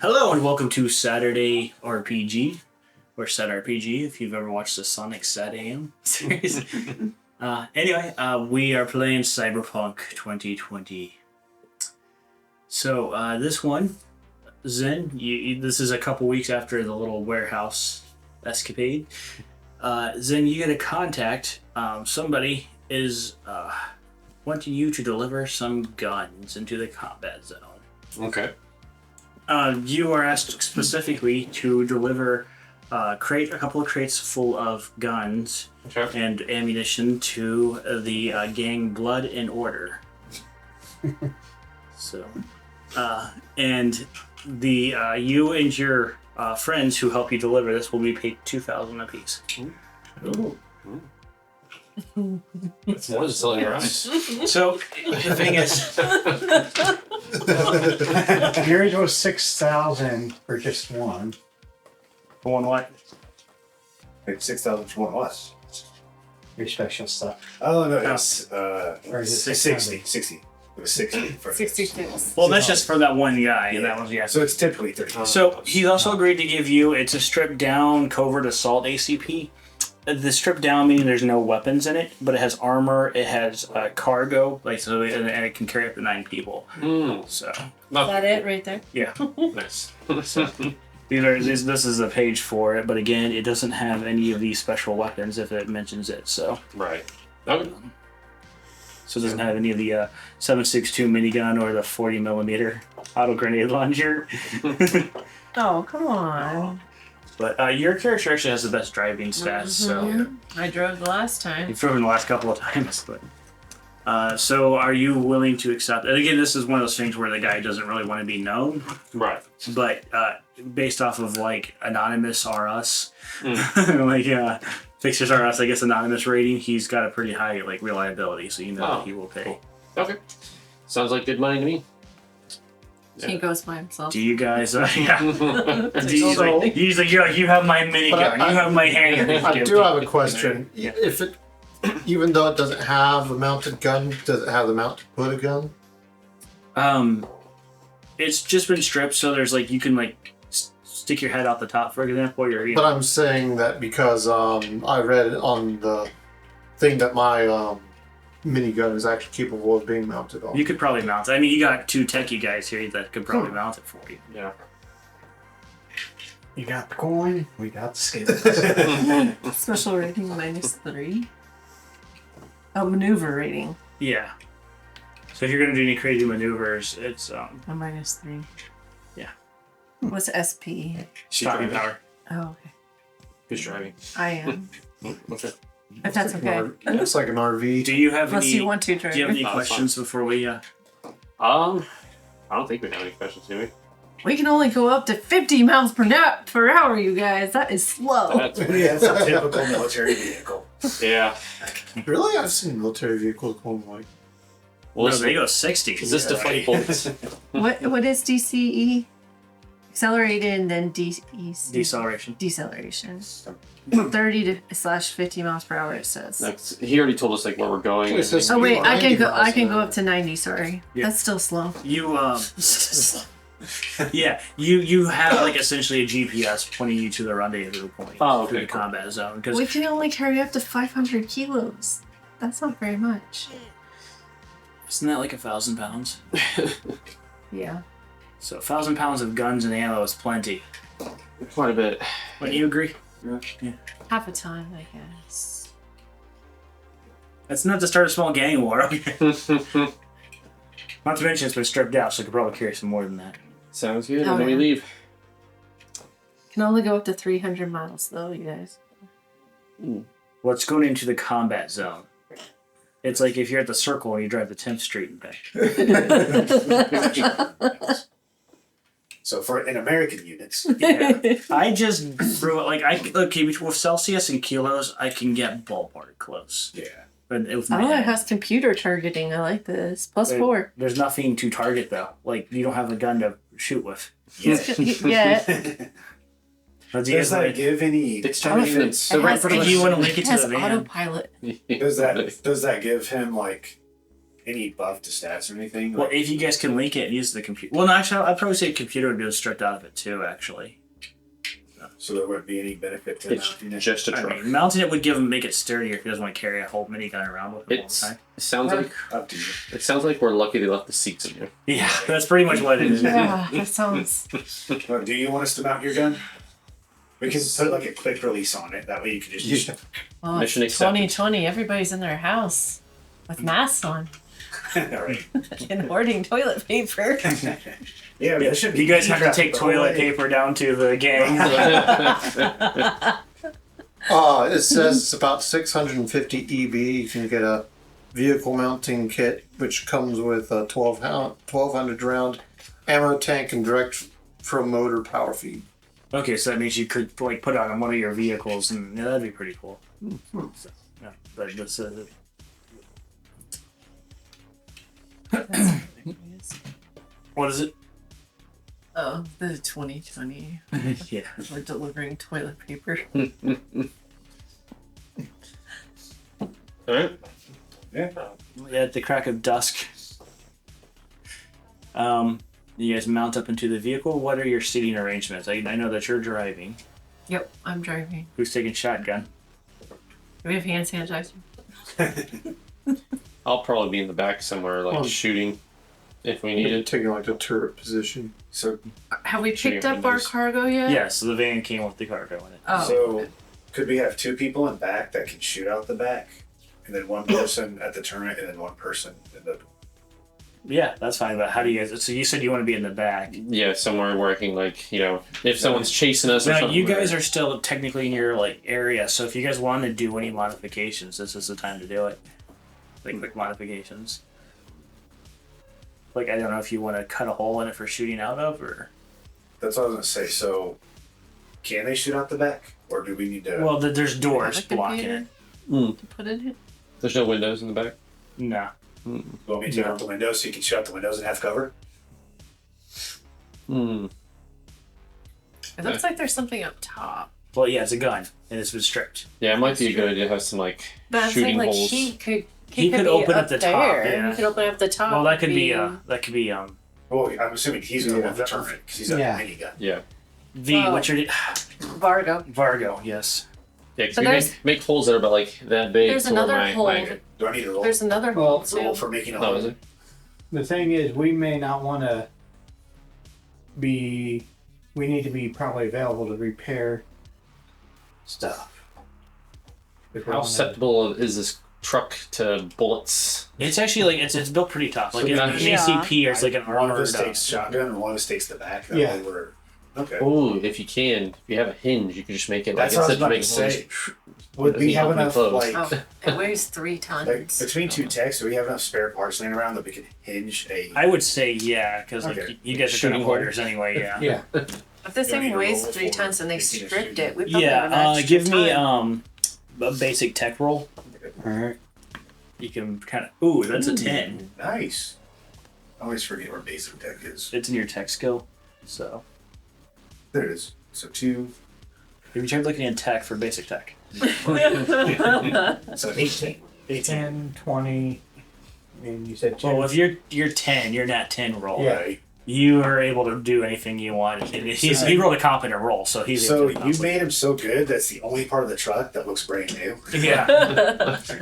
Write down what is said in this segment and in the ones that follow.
Hello and welcome to Saturday RPG, or Set RPG, if you've ever watched the Sonic Sat AM series. Anyway, we are playing Cyberpunk 2020. So, this one, Zen, this is a couple weeks after the little warehouse escapade. Zen, you get a contact. Somebody is wanting you to deliver some guns into the combat zone. Okay. You are asked specifically to deliver a couple of crates full of guns and ammunition to the gang Blood and Order. So, and the you and your friends who help you deliver this will be paid $2,000 apiece. Ooh. That's more than selling your eyes. So the thing is, Yours was 6,000 for just one. for one what? Like 6,000 for one what? Your special stuff. Oh, no, it's Or is it 60. 60. It was 60 for 66. Well, that's just for that one guy, and that was So it's typically 30. So he's also agreed to give you, it's a stripped down covert assault ACP. The stripped down meaning there's no weapons in it, but it has armor, it has cargo, and it can carry up to 9 people. So Is that it right there? yeah, Nice. this is a page for it, but again, it doesn't have any of these special weapons if it mentions it. So Right. Okay. it doesn't have any of the 7.62 minigun or the 40mm auto grenade launcher. Oh, come on. But your character actually has the best driving stats, so I drove the last time. you've driven the last couple of times. But, so are you willing to accept? And again, this is one of those things where the guy doesn't really want to be known, Right. but based off of like anonymous RS, like Fixers RS, I guess anonymous rating, he's got a pretty high like reliability, so you know that he will pay. Cool. Okay. Sounds like good money to me. He goes by himself. Do you guys? Yeah. Do you, So- like, he's like, you have my minigun, you have my handgun. I do have a question. If it, even though it doesn't have a mounted gun, does it have the mount to put a gun? It's just been stripped, so there's like you can like stick your head out the top, for example. Or But I'm saying that because I read on the thing that my minigun is actually capable of being mounted on. you could probably mount it. I mean, you got 2 techie guys here that could probably mount it for you. Yeah. You got the coin, we got the skills. Special rating -3. Oh, maneuver rating. Yeah. So if you're gonna do any crazy maneuvers, it's A -3. Yeah. What's SP? stopping power. Oh, okay. Who's driving? I am. Okay. If that's okay. It looks like an RV. Do you have Unless any? you want to Do drive. you have any that's questions before we? I don't think we have any questions, do we? We can only go up to 50 miles per hour, you guys. That is slow. That's Yeah, it's a typical military vehicle. yeah. Really? I've seen military vehicles going like. Well, No, they go 60. is this to fight bullets? What is DCE? Accelerated and then DEC. Deceleration. Deceleration. 30 / 50 miles per hour. It says. That's, he already told us like where we're going. It says- Oh wait, I can 90 go. miles I can an go hour. up to 90. Sorry, Yeah. that's still slow. You yeah, you have like essentially a GPS pointing you to the rendezvous point Oh, through okay, the cool. combat zone because We can only carry up to 500 kilos. That's not very much. isn't that like 1,000 pounds? Yeah. So 1,000 pounds of guns and ammo is plenty. Quite a bit. Wouldn't you agree? Yeah. Half a ton, I guess. That's not to start a small gang war. Okay. Not to mention it's been stripped out, so it could probably carry some more than that. Sounds good. Oh, When do we yeah. leave? Can only go up to 300 miles though, you guys. Well, it's going into the combat zone. It's like if you're at the circle and you drive the 10th Street and back. So for in American units, Yeah. I just threw it like okay, with Celsius and kilos, I can get ballpark close. yeah. But with Oh, my it head, has computer targeting. I like this. +4. there's nothing to target though. Like you don't have a gun to shoot with. Yeah. Does that give any benefits? So right has- front of Do you us. want to link it It to has the van? autopilot. Does that give him like any buff to stats or anything? Well, if you guys can link it and use the computer. Well, no, actually, I'd probably say computer would be stripped out of it too. Actually, So there wouldn't be any benefit to It's mounting it? just a I truck. mean, mounting it would make it sturdier if he doesn't want to carry a whole minigun around with him all the time. It sounds like Up to you. it sounds like we're lucky they left the seats in here. Yeah, that's pretty much what it is. Yeah, that sounds. Well, do you want us to mount your gun? We can put like a quick release on it. That way you can just Well, Mission it's accepted. 2020. Everybody's in their house with masks on All right. and hoarding toilet paper. Yeah, that should be You guys have to crap, take but toilet wait. paper down to the gang. It says it's about 650 EB. You can get a vehicle mounting kit, which comes with a 1200 round ammo tank and direct from motor power feed. Okay, so that means you could like put it on one of your vehicles, and yeah, that'd be pretty cool. So, yeah, but this, what is it? Oh, the 2020. Yeah. We're delivering toilet paper. Alright. Yeah. At the crack of dusk, you guys mount up into the vehicle. What are your seating arrangements? I know that you're driving. Yep, I'm driving. Who's taking shotgun? Do we have hand sanitizer? I'll probably be in the back somewhere, like Well, shooting, if we need it. Taking like the turret position. So Have we Shooting picked up our windows. cargo yet? Yeah, so the van came with the cargo in it. Oh. So, could we have two people in back that can shoot out the back, and then one person at the turret, and then one person in the? Yeah, that's fine. But how do you guys? So you said you want to be in the back. Yeah, somewhere where I can, like, if someone's chasing us or Now something. you guys are still technically in your like area, so if you guys want to do any modifications, this is the time to do it. Like quick modifications. Like I don't know if you want to cut a hole in it for shooting out of, or That's what I was gonna say. So, can they shoot out the back, or do we need to? well, there's doors Have a blocking computer it. to put in it? There's no windows in the back. No. You want me to take out the windows so you can shoot out the windows and have cover? Hmm. It looks like there's something up top. Well, yeah, it's a gun, and it's been stripped. Yeah, it might be a good idea to have some, like, But I'm shooting saying, like, holes. he could could be open up up the there. top, yeah. He could open up the top. Well, that could be Well, I'm assuming he's gonna want the turret because he's got Yeah. a minigun. Yeah. Oh. what's your Vargo. Vargo? Yes. Yeah, 'cause So we there's- make holes that are about, like, that big. There's to where another my- hole. my- Do I need to roll? There's another Well, hole roll too. for making a Oh, hole. is it? The thing is, we may not want to be. We need to be probably available to repair stuff. If we're How on a- susceptible is this truck to bullets? It's actually like it's built pretty tough. Like So it's not- an ACP or it's like an One of armored. us takes shotgun and one of us takes the back. That Yeah. way we're okay. Oh, if you can, if you have a hinge, you can just make it like That's what I was instead about of to making say. holes. Would we Doesn't have open and enough close. like, Oh, it weighs 3 tons. like between two techs? Do we have enough spare parts laying around that we could hinge a? I would say yeah, because like Okay. you guys are Shooting shooting hoarders anyway. Yeah. Yeah. If this You don't thing need to weighs roll 3 for tons and they 15 stripped shoot. it, we probably have an Yeah. extra Give me ton. a basic tech roll. All right. You can kind of. Ooh, that's a 10. Nice. I always forget where basic tech is. It's in your tech skill. So There it is. So 2. if you try looking in tech for basic tech. So 18. 10, 20, and you said 10. Well, if you're 10, you're not 10 roll. Yeah. Right. You are able to do anything you want. And he rolled a competent roll, so he's So able to you accomplish- made him so good. That's the only part of the truck that looks brand new. Yeah.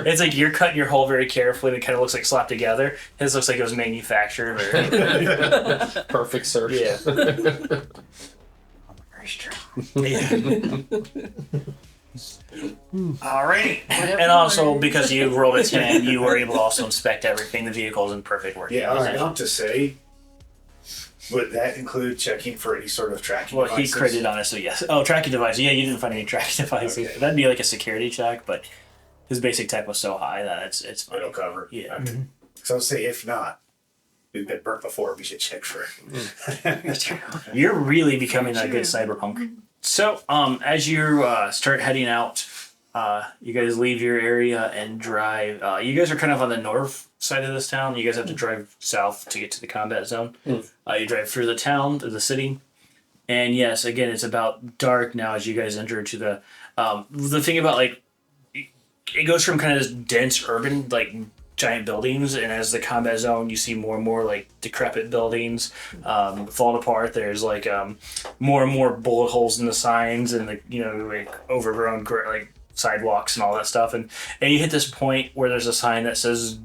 It's like you're cutting your hole very carefully and it kind of looks like slapped together. His looks like it was manufactured. Or, Perfect search. yeah. Very strong. Alright. Whatever And also, works. because you rolled a 10, you were able to also inspect everything. The vehicle's in perfect working Yeah, I was condition. about to say, would that include checking for any sort of tracking Well, he devices? critted on it, so yes. Oh, tracking device. Yeah, you didn't find any tracking devices. Okay. That'd be like a security check, but his basic tech was so high that it's fine. It'll cover. Yeah. Okay. So I'll say if not, we've been burnt before. We should check for it. You're really becoming a good cyberpunk. So, as you start heading out, you guys leave your area and drive. You guys are kind of on the north side of this town. You guys have to drive south to get to the combat zone. You drive through the town, to the city. And yes, again, it's about dark now as you guys enter into the thing about like, it goes from kind of this dense urban, like giant buildings, and as the combat zone, you see more and more like decrepit buildings falling apart. There's like more and more bullet holes in the signs, and like like overgrown like sidewalks and all that stuff. And you hit this point where there's a sign that says,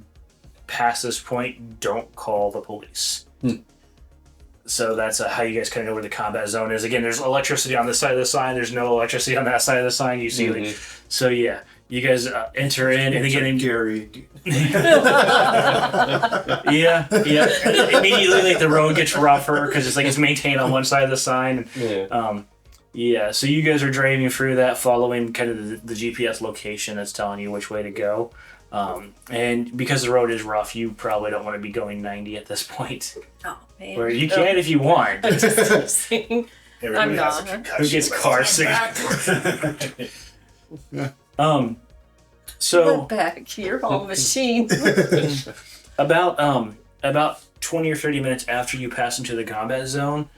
"Past this point, don't call the police." So that's how you guys kind of know where the combat zone is. Again, there's electricity on this side of the sign. There's no electricity on that side of the sign. You see, like, so yeah. You guys enter in, and again, Gary. yeah. Immediately, like the road gets rougher because it's maintained on one side of the sign. So you guys are driving through that, following kind of the GPS location that's telling you which way to go. And because the road is rough, you probably don't want to be going 90 at this point. Oh man. Or you can if you want. I'm saying. Everybody has a not. concussion, Who gets but- car sick? So Back, you're all machine. about 20 or 30 minutes after you pass into the combat zone,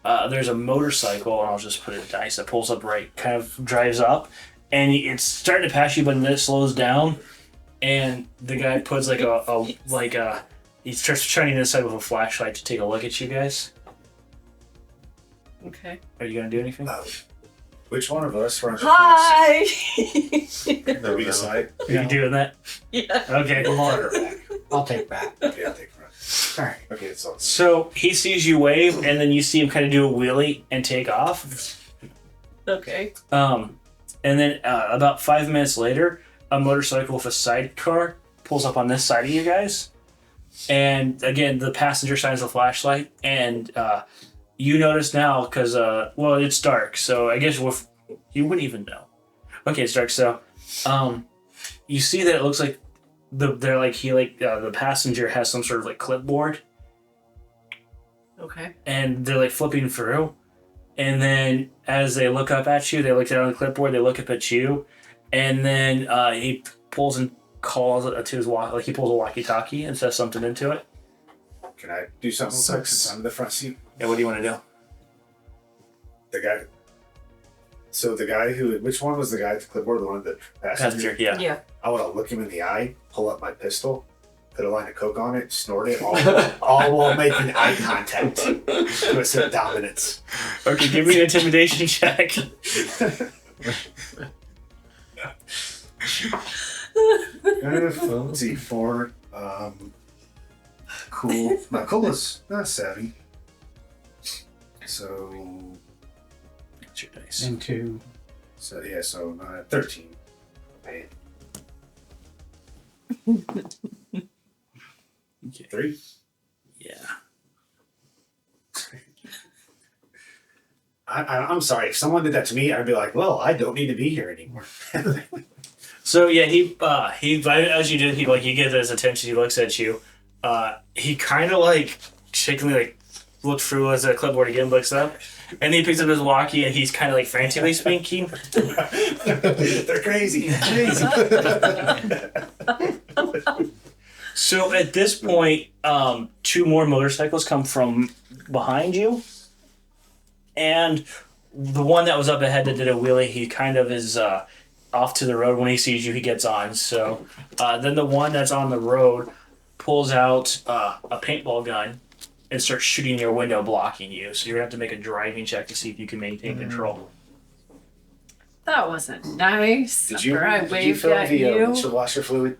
there's a motorcycle, and I'll just put a dice that pulls up right, kind of drives up, and it's starting to pass you, but then it slows down, and the guy puts he starts shining inside with a flashlight to take a look at you guys. Okay. Are you gonna do anything? Which one of us runs? Hi. Are we decide? Are you doing that? Yeah. Okay. Water back. I'll take that. Yeah, I'll take front. All right. Okay, it's all. So he sees you wave, and then you see him kind of do a wheelie and take off. Okay. And then about 5 minutes later, a motorcycle with a sidecar pulls up on this side of you guys. And again, the passenger shines a flashlight, and you notice now because it's dark, so I guess you wouldn't even know. Okay, it's dark, so you see that it looks like the passenger has some sort of like clipboard, Okay. and they're like flipping through, and then as they look up at you, they look down on the clipboard, they look up at you, and then he pulls and calls to his he pulls a walkie-talkie and says something into it. Can I do something real quick since I'm in the front seat? Yeah, what do you want to do? The guy. So the guy which one was the guy at the clipboard? The one that Passenger, yeah. Yeah. I want to look him in the eye, pull up my pistol, put a line of coke on it, snort it, all while making eye contact to assert dominance. Okay, give me an intimidation check. Let's see, 4. Cool. Not cool is not savvy. So, That's your dice. And 2. so 13. Man. Okay. 3. Yeah. I'm sorry. If someone did that to me, I'd be like, "Well, I don't need to be here anymore." So yeah, he as you did, he gets his attention. He looks at you. He kind of like shakingly like looks through his clipboard again, looks up, and he picks up his walkie, and he's kind of like frantically speaking. They're crazy. So at this point, 2 more motorcycles come from behind you, and the one that was up ahead that did a wheelie, he kind of is off to the road. When he sees you, he gets on. So then the one that's on the road pulls out a paintball gun and starts shooting your window, blocking you. So you're going to have to make a driving check to see if you can maintain control. That wasn't nice. Did you After I waved fill at the you. windshield washer fluid?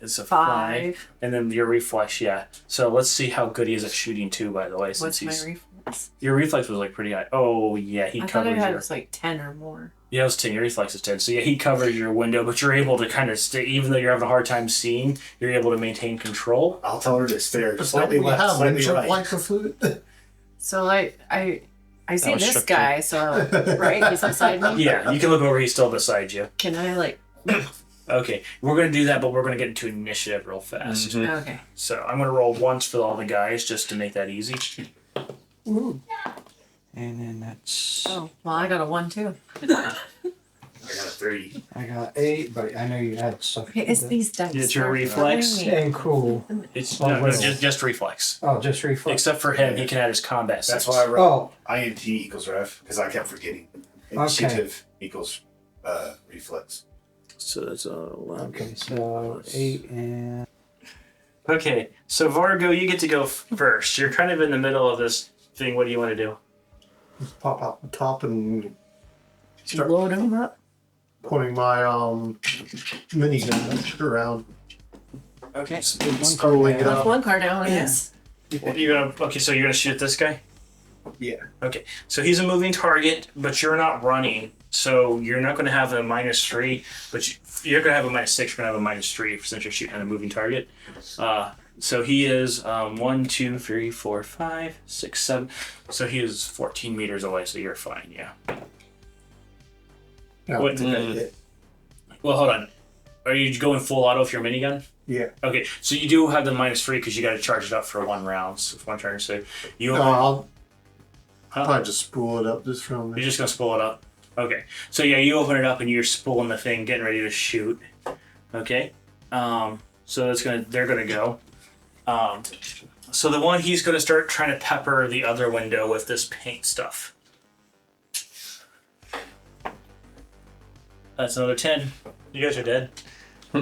It's a 5. and then your reflex, yeah. So let's see how good he is at shooting too. By the way, What's my reflex? your reflex was like pretty high. Oh yeah, he I thought I covers had your. like 10 or more. Yeah, it was 10. Your reflex is 10. So yeah, he covers your window, but you're able to kind of stay, even though you're having a hard time seeing, you're able to maintain control. I'll tell her to stare That's slightly what we left, have. slightly Windshield right. wiper fluid. So like I see was this shook guy, so right, he's beside me. Yeah, you can look over. He's still beside you. Can I like? Okay, we're gonna do that, but we're gonna get into initiative real fast. Okay. So I'm gonna roll once for all the guys just to make that easy. And then that's. Oh well, I got a 1 too. I got a 3. I got 8, but I know you had stuff. Okay, it's these dice. It's your They're reflex. killing me. And cool. It's Oh, no, well. just reflex. Oh, just reflex. Except for him, he can add his combat. That's six. why I wrote Oh, INT equals ref because I kept forgetting. Okay. Initiative equals reflex. So that's 11. Okay, so 8 and. Okay, so Vargo, you get to go first. You're kind of in the middle of this thing. What do you want to do? Just pop out the top and start Load him up. pointing my minigun around. Okay. Scrolling it That's up. one card down, I guess. You're gonna okay. So you're gonna shoot this guy. Yeah. Okay. So he's a moving target, but you're not running, so you're not gonna have a -3, but you're gonna have a -6. You're gonna have a -3 since you're shooting at a moving target. So he is 1, 2, 3, 4, 5, 6, 7. So he is 14 meters away. So you're fine. Yeah. No, What- Well, hold on. Are you going full auto with your minigun? Yeah. Okay, so you do have the -3 because you got to charge it up for 1 round, so 1 turn. So you No, I'll Huh? probably just spool it up just from You're just gonna spool it up. Okay, so yeah, you open it up and you're spooling the thing, getting ready to shoot. Okay, so they're gonna go. So the one he's gonna start trying to pepper the other window with this paint stuff. That's another 10. You guys are dead.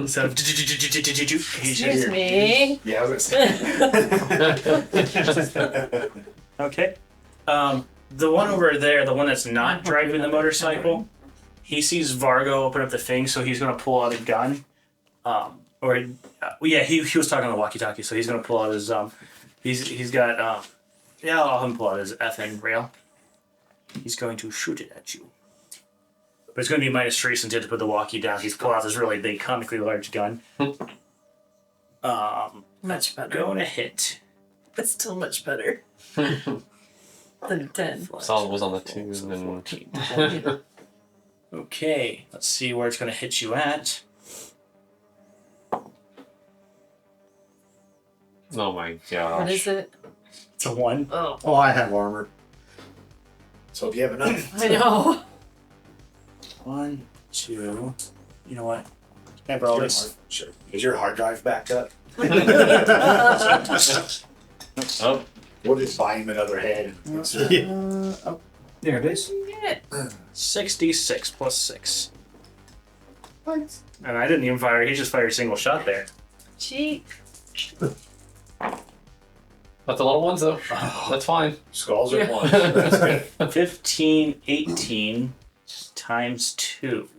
So Excuse me. Yeah, I was gonna say. Okay. The one over there, the one that's not driving the motorcycle, he sees Vargo open up the thing, so he's gonna pull out a gun. He was talking on the walkie-talkie, so he's gonna pull out his he's got I'll have him pull out his FN rail. He's going to shoot it at you. But it's going to be -3 since he had to put the walkie down. He's pulled out this really big, comically large gun. Much better. Going to hit. But still much better than a 10. Solid was on the 2 and then 14. Okay, let's see where it's going to hit you at. oh my gosh. What is it? It's a 1. Oh, Oh, I have armor. So if you have enough, I know. 1, 2. You know what? Can I borrow this? sure. Is your hard drive backed up? Oh, We'll just buy him another head. There it is. 66 plus 6. And I didn't even fire. He just fired a single shot there. Cheap. that's a lot of ones though. That's fine. Skulls are one. That's good. 15, 18 times 2.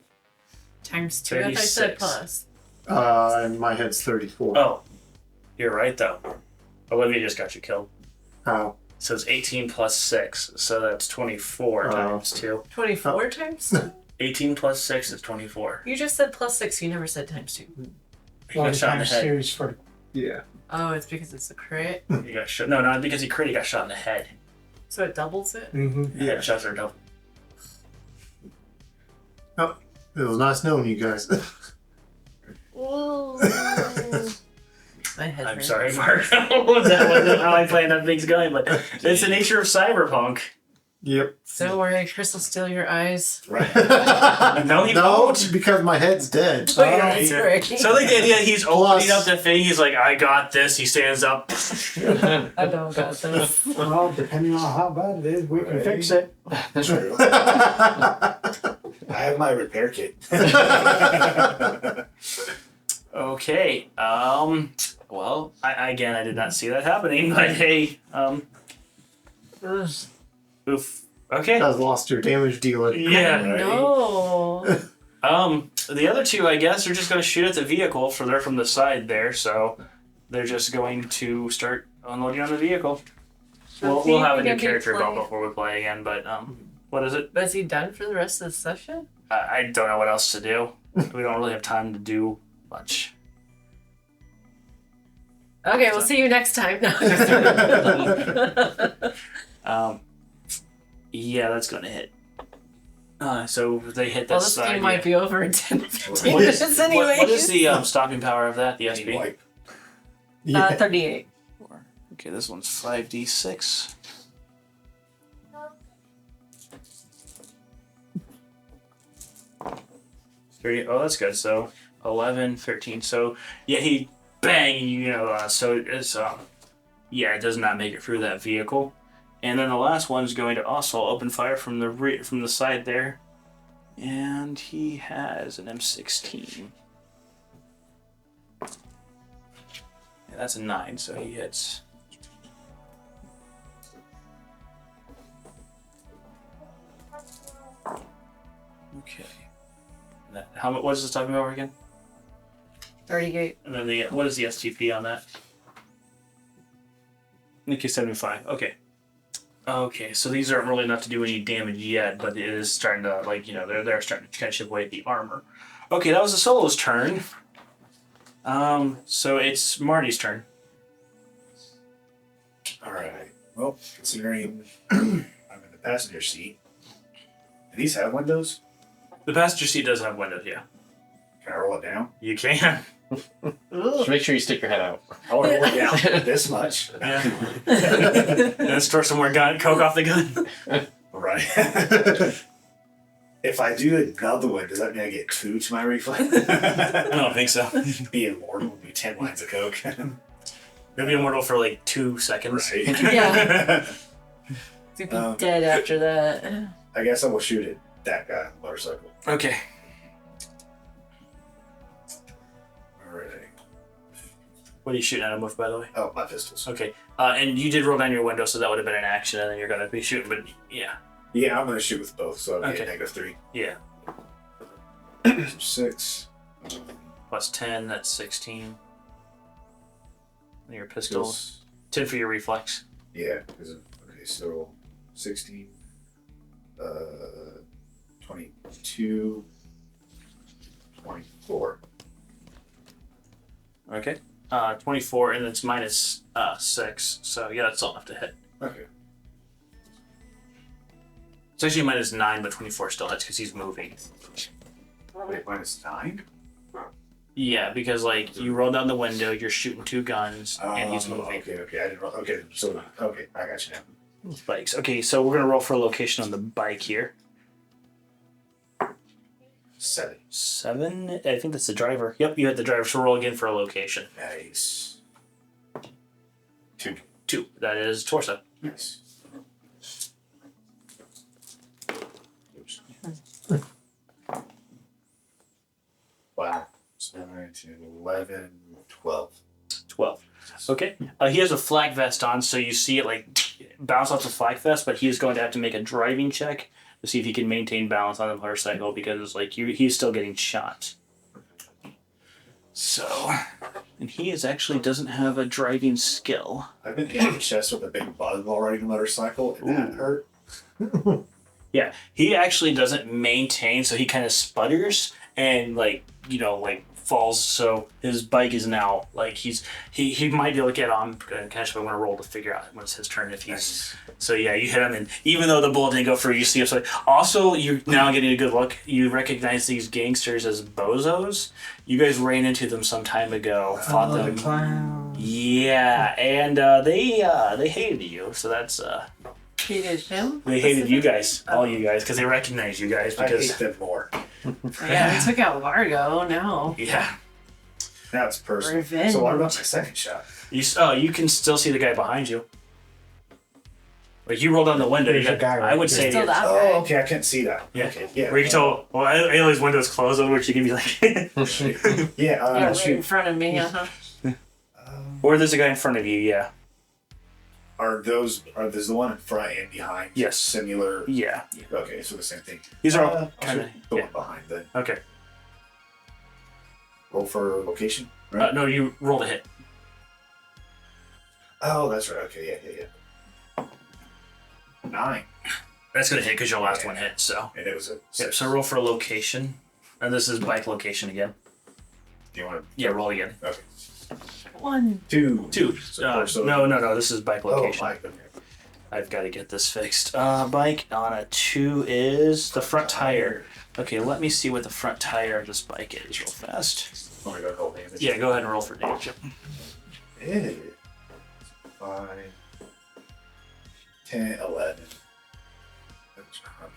Times 2. I thought you said 36. plus. And my head's 34. Oh, you're right though. Olivia just got you killed. How? So it's 18 plus 6, so that's 24 Oh. times 2. 24 times 2? 18 plus 6 is 24. You just said plus 6. You never said times 2. He got shot in the head. Series for Yeah. Oh, it's because it's a crit. He got shot. No, not because he crit. He got shot in the head. So it doubles it? Mm-hmm. Yeah, shots are double. It was nice knowing you guys. Whoa. My head I'm hurts. sorry, Marco. That wasn't how I planned on things going, but it's the nature of Cyberpunk. Yep. Don't worry, Chris will steal your eyes. Right. No, he No, won't. because my head's dead. Oh, yeah, that's right. So like the idea, he's opening up the thing. He's like, "I got this." He stands up. I don't got this. Well, depending on how bad it is, we can Right. fix it. True. I have my repair kit. Okay. Well, I did not see that happening, but hey. Oof. Okay. I've lost your damage dealer. Yeah. No. The other two, I guess, are just going to shoot at the vehicle, for they're from the side there, so they're just going to start unloading on the vehicle. We'll have a new character built before we play again, but what is it? But is he done for the rest of the session? I don't know what else to do. We don't really have time to do much. Okay, we'll see you next time. No. Yeah, that's going to hit. So they hit Well, this this side. game might be over in 10 15 What is, minutes anyway. what is the stopping power of that? The SP? Wipe. 38. Okay, this one's 5d6. Oh, that's good. So 11, 13. So yeah, he bang. So it's it does not make it through that vehicle. And then the last one is going to also open fire from the side there. And he has an M16. Yeah, that's a 9, so he hits. Okay. How much? What is this talking about again? 30 gate. And then what is the STP on that? Nikkei 75. Okay. Okay, so these aren't really enough to do any damage yet, but it is starting to, like, you know, they're starting to kind of chip away at the armor. Okay, that was the solo's turn. So it's Marty's turn. All right. Well, considering I'm in the passenger seat, do these have windows? The passenger seat does have windows, yeah. Can I roll it down? You can. Just make sure you stick your head out. I want to roll it down this much. Yeah. And then store some more coke off the gun. Right. If I do another one, does that mean I get 2 to my reflex? I don't think so. Be immortal would be 10 lines of coke. You'll be immortal for like 2 seconds. Right. Yeah. To be dead after that. I guess I will shoot at that guy on the motorcycle. Okay. Alright. What are you shooting at him with, by the way? Oh, my pistols. Okay. And you did roll down your window, so that would have been an action, and then you're going to be shooting, but yeah. Yeah, I'm going to shoot with both, so I'll get Okay. -3. Yeah. 6. Plus 10, that's 16. And your pistol. Feels- 10 for your reflex. Yeah. Okay, so 16. 22. 24. Okay. 24, and it's minus 6, so yeah, that's all enough to hit. Okay. It's actually minus 9, but 24 still hits because he's moving. Wait, -9? Yeah, because like you roll down the window, you're shooting 2 guns, and he's moving. Okay. I didn't roll. Okay, so, okay, I got you now. Bikes. Okay, so we're gonna roll for a location on the bike here. 7. 7. I think that's the driver. Yep, you had the driver. So roll again for a location. Nice. 2. 2. That is torso. Nice. Wow. 7, 11, 12. 12. Okay. He has a flak vest on, so you see it like bounce off the flak vest, but he is going to have to make a driving check to see if he can maintain balance on the motorcycle because like he's still getting shot. So, and he is actually doesn't have a driving skill. I've been hit in the chest with a big bug while riding a motorcycle, and that hurt. Yeah, he actually doesn't maintain, so he kind of sputters and like falls. So his bike is now like he might be able to get on and catch. But I'm gonna roll to figure out when it's his turn if he's. Nice. So yeah, you hit him, and even though the bullet didn't go through, you see him. So also, you're now getting a good look. You recognize these gangsters as bozos. You guys ran into them some time ago. Fought them. Clown. Yeah, and they hated you. So that's Hated him? they hated you guys, all you guys, because they recognize you guys I because hate them more. Yeah, we took out Largo. No. yeah. Now it's personal. Revenge. So what about my second shot? You can still see the guy behind you. Like you roll down the window. There's You a guy I right would there. say Still that Oh, guy. okay, I couldn't see that. yeah. Okay, yeah. Where you can tell. Well, Ailey's window's closed, over which you can be like. Yeah, Yeah, right in shoot. front of me. Uh-huh. Or there's a guy in front of you. Yeah. Are those the one in front and behind? Yes. Similar. Yeah. Okay, so the same thing. These are I'll all kind of. shoot the Yeah. one behind then. Okay. Roll for location. Right? No, you roll to hit. Oh, that's right. Okay, yeah. 9, That's gonna hit because your last one hit. So. and it was a. Yep. 6. So roll for a location, and this is bike location again. Do you want Yeah. Roll again. to? Okay. 1. 2. 2. So- No. This is bike Oh, location. my. Okay. I've got to get this fixed. Bike on a 2 is the front tire. Okay, let me see what the front tire of this bike is real fast. Oh my god, roll damage. Yeah, go ahead and roll for damage. Yep. Yeah. 5, 10, 11. That's crap.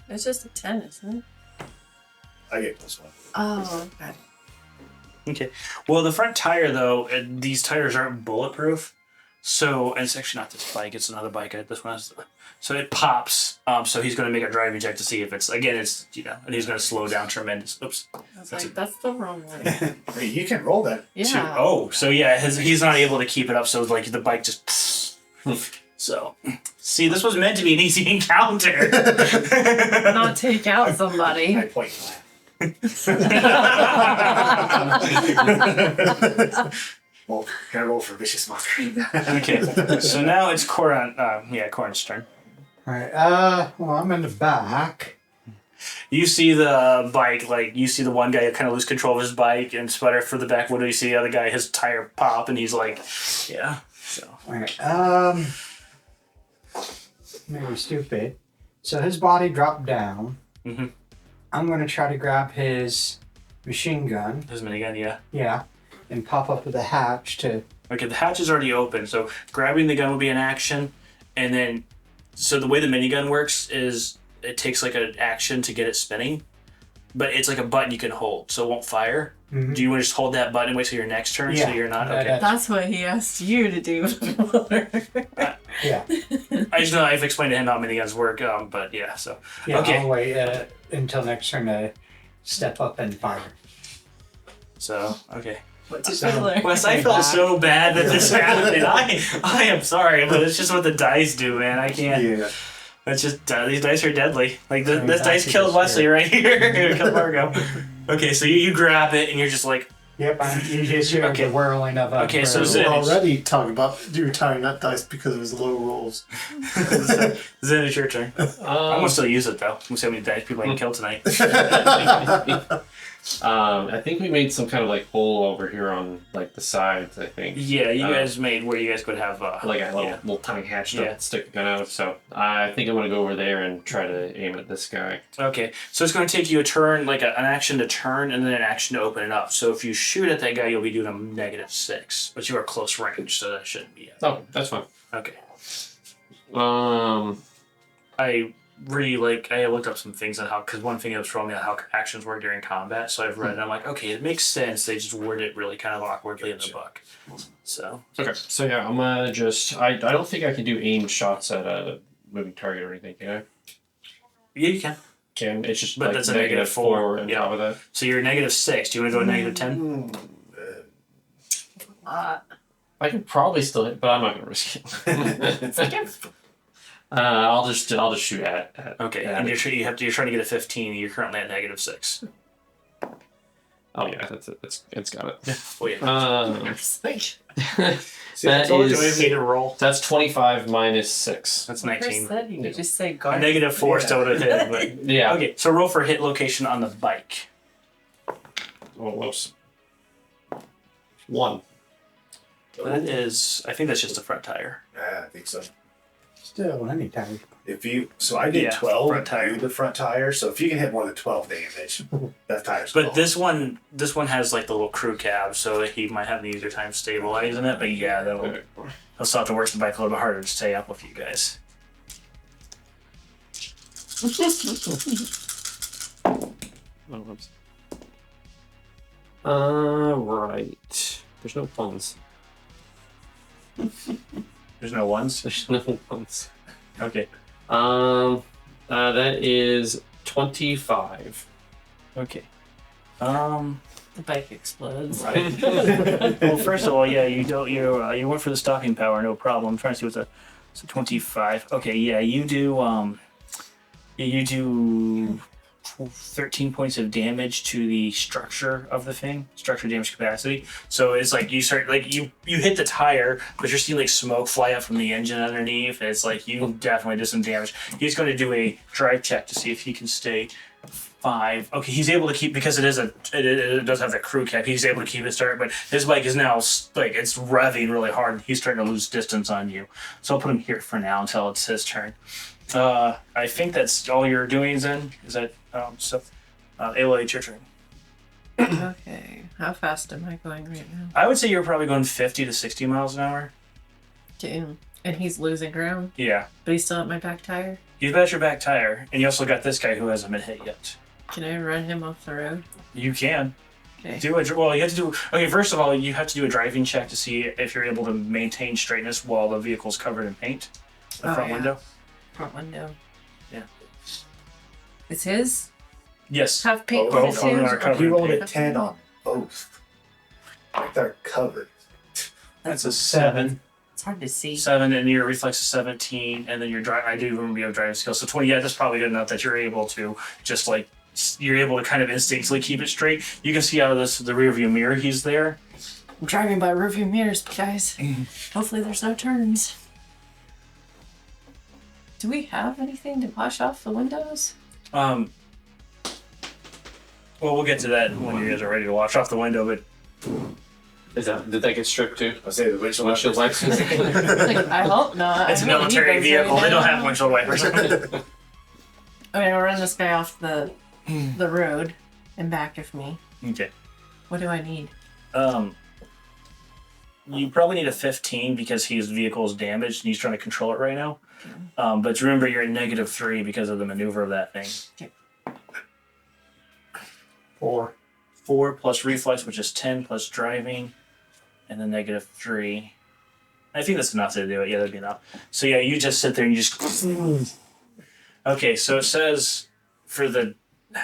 It's just a 10, isn't it? I get +1. Oh, okay. Okay. Well, the front tire, though, these tires aren't bulletproof. So, and it's actually not this bike; it's another bike. This one has. So it pops. So he's going to make a driving check to see if it's again. It's and he's going to slow down tremendous. Oops. That's the wrong one. Hey, you can roll that. Yeah. So yeah, he's not able to keep it up. So like the bike just. So, see, this was meant to be an easy encounter. Not take out somebody. I point. Well, gotta roll for vicious mockery. Okay, so now it's Corin's turn. Alright, well, I'm in the back. You see the bike, you see the one guy kind of lose control of his bike and sputter for the back window. You see the other guy, his tire pop, and he's like, yeah. So. Alright, maybe stupid. So his body dropped down. Mm-hmm. I'm gonna try to grab his machine gun. His minigun, yeah. Yeah. And pop up to the hatch to. Okay, the hatch is already open, so grabbing the gun will be an action, and then, so the way the minigun works is it takes like an action to get it spinning, but it's like a button you can hold, so it won't fire. Mhm. Do you want to just hold that button and wait till your next turn so you're not? Okay. That's what he asked you to do. Yeah. I just know I've explained to him how miniguns work, but yeah, so. Yeah, Okay. I'll wait until next turn to step up and fire. So, okay. What's it So- feel like? Wes, I felt so bad that this happened. I am sorry, but it's just what the dice do, man. I can't. Yeah. It's just, these dice are deadly. Like, this Exactly, dice killed just Wesley right here. It killed Margo. Okay, so you grab it and you're just like, Yep, you just hear Okay. the whirling of a. Okay, so bird. Zen- We're already talking about retiring that dice because of his low rolls. Zen, it's your turn. I'm gonna still use it though. We'll see how many dice people I can kill tonight. I think we made some kind of like hole over here on like the sides. I think. Yeah, you guys made where you guys could have Like a little tiny hatch to Yeah. stick the gun out of. So I think I'm gonna go over there and try to aim at this guy. Okay, so it's going to take you a turn, like an action to turn, and then an action to open it up. So if you shoot at that guy, you'll be doing a -6, but you are close range, so that shouldn't be it. Oh, that's fine. Okay. Um, I looked up some things on how, because one thing that was throwing me on how actions work during combat, so I've read it, and I'm like, okay, it makes sense. They just worded it really kind of awkwardly in the book. So. okay. So yeah, I'm gonna just. I don't think I can do aimed shots at a moving target or anything. Can I? Yeah, you can. Can it's just But like that's a -4 on yeah. top of that. So you're -6. Do you want to go -10? I can probably still hit, but I'm not gonna risk it. I'll just shoot at Okay, at and it. you're trying to get a 15. You're currently at -6. Oh yeah, that's it. It's got it. Oh yeah. See, I That told you. Do we is- need to roll? That's 25 minus 6. That's Chris 19. said you could just say A guard. -4 still would have hit, but Yeah. okay. So roll for hit location on the bike. Oh, whoops. 1. That is, I think that's just the front tire. Yeah, I think so. Still, anytime. So I did Yeah, 12 front tire. the front tire. So if you can hit more than 12 damage, that tire's But gone. this one has like the little crew cab, so he might have an easier time stabilizing it. But yeah, he'll still have to work the bike a little bit harder to stay up with you guys. Oh, whoops. Right. There's no funds. There's no ones. There's no funds. Okay. That is 25. Okay. The bike explodes. Well, first of all, yeah, you went for the stopping power, no problem. I'm trying to see what's a 25. Okay, yeah, you do 13 points of damage to the structure of the thing, structure damage capacity. So it's like you start like you hit the tire, but you're seeing like smoke fly up from the engine underneath. And it's like you definitely did some damage. He's going to do a drive check to see if he can stay 5. Okay, he's able to keep, because it does have that crew cap. He's able to keep it started, but his bike is now like it's revving really hard. He's starting to lose distance on you. So I'll put him here for now until it's his turn. I think that's all you're doing, Zen. Is that so? Ayla, it's your turn. Okay. How fast am I going right now? I would say you're probably going 50 to 60 miles an hour. Damn. And he's losing ground, Yeah. but he's still at my back tire. You've got your back tire, and you also got this guy who hasn't been hit yet. Can I run him off the road? You can. Okay. Well, you have to do. Okay, first of all, you have to do a driving check to see if you're able to maintain straightness while the vehicle's covered in paint. The front yeah. window. Front window. Yeah. It's his? Yes. Have paint Both on it of them too? are covered You in rolled paint. a 10 on both. Like they're covered. That's a 7. It's hard to see. 7, and your reflex is 17, and then your drive. I do remember you have driving skills, so 20. Yeah, that's probably good enough that you're able to just like you're able to kind of instinctively keep it straight. You can see out of the rear view mirror he's there. I'm driving by rearview mirrors, guys. Hopefully there's no turns. Do we have anything to wash off the windows? Well, we'll get to that when you guys are ready to wash off the window, but Did that get stripped too? I'll say the windshield Windshield wipers. wipers. Like, I hope not. it's a I don't need military those vehicle. right They don't now. have windshield wipers. Okay, I'll run this guy off the road and back of me. Okay. What do I need? You probably need a 15 because his vehicle is damaged and he's trying to control it right now. But remember, you're at -3 because of the maneuver of that thing. Okay. 4. 4 plus reflex, which is 10 plus driving, and then -3. I think that's enough to do it. Yeah, that'd be enough. So yeah, you just sit there and you just. Okay, so it says for the. I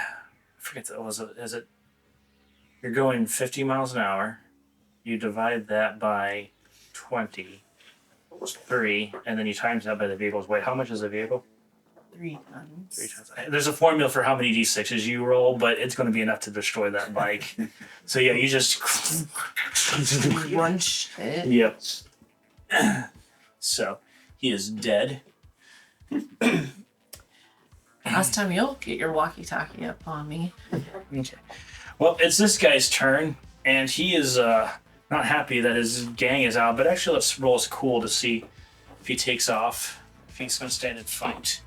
forget that was it. Is it? You're going 50 miles an hour. You divide that by 20. 3, and then you times that by the vehicle's weight. How much is the vehicle? 3 times. 3 times. There's a formula for how many d6s you roll, but it's going to be enough to destroy that bike. So yeah, you just. One shit. Yep. So he is dead. Last time you'll get your walkie-talkie up on me. Okay. Well, it's this guy's turn, and he is not happy that his gang is out. But actually, let's roll as cool to see if he takes off. If he's going to stand and fight.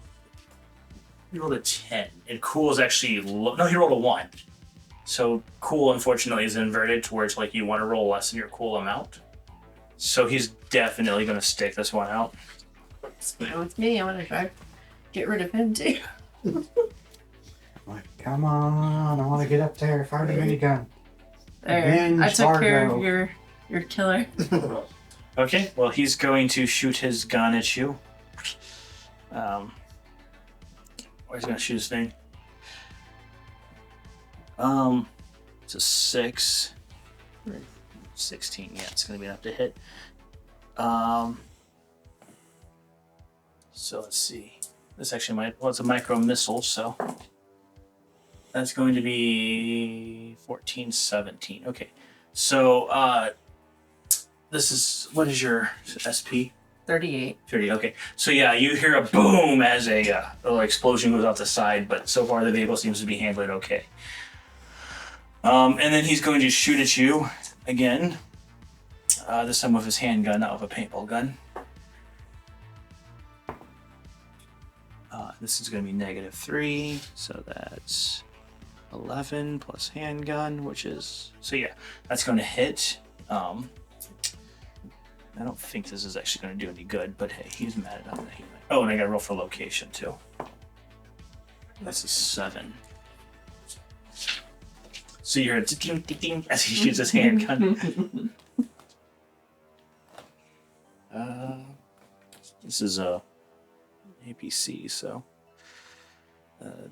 He rolled a 10, and cool is actually no. He rolled a 1. So cool, unfortunately, is inverted towards like you want to roll less than your cool amount. So he's definitely going to stick this one out. It's fine with me. I want to try get rid of him too. Like, come on, I want to get up there, fire the minigun. There. Avenge I took care of Fargo. your killer. Okay, well, he's going to shoot his gun at you. Or he's going to shoot his thing. It's a 6. 16, yeah, it's going to be enough to hit. So let's see. This actually it's a micro missile, so that's going to be 14, 17. Okay, so this is, what is your SP? 38. 30, okay. So yeah, you hear a boom as a little explosion goes out the side, but so far the vehicle seems to be handling okay. And then he's going to shoot at you again. This time with his handgun, not with a paintball gun. This is going to be -3, so that's 11 plus handgun, which is, so yeah, that's going to hit. I don't think this is actually going to do any good, but hey, he's mad enough that he might. Oh, and I got to roll for location too. That's a 7. So you're ding, as he shoots his handgun. This is a APC, so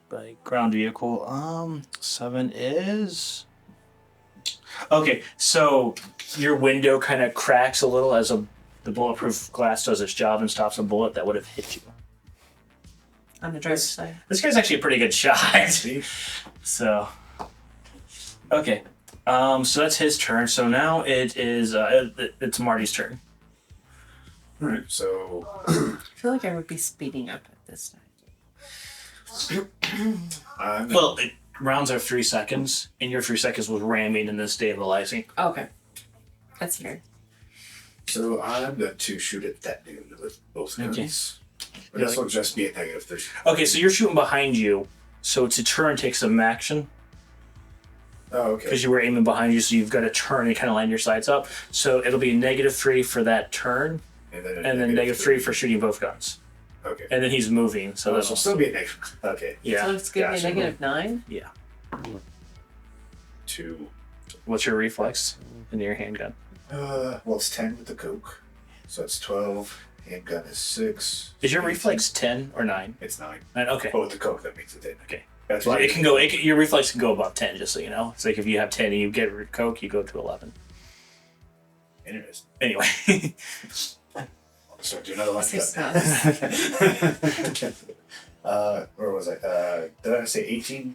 by ground vehicle. 7 is okay. So your window kind of cracks a little as the bulletproof glass does its job and stops a bullet that would have hit you. On the driver's side. This guy's actually a pretty good shot. So okay, so that's his turn. So now it is it's Marty's turn. Alright, so I feel like I would be speeding up at this time. Well, rounds are 3 seconds, and your 3 seconds was ramming and then stabilizing. Okay. That's fair. So I'm going to shoot at that dude with both guns. Okay. But this will just be a -3. Okay, so you're shooting behind you, so to turn takes some action Oh, okay. because you were aiming behind you, so you've got to turn and kind of line your sights up. So it'll be -3 for that turn, And then, and then -3 for shooting both guns. Okay. And then he's moving, so This this will will still be a negative. Okay. yeah. So it's going to Gotcha. be -9? Yeah. 2, What's your reflex in your handgun? Well, it's 10 with the Coke. So it's 12. Handgun is 6. Is your reflex 10 or 9? It's 9. 9, okay. But with the Coke, that makes it 10. Okay. That's Well, why it can go. Your reflex can go above 10, just so you know. It's like if you have 10 and you get Coke, you go to 11. Interesting. Anyway, I'll start doing another one. Six Where was I? Did I say 18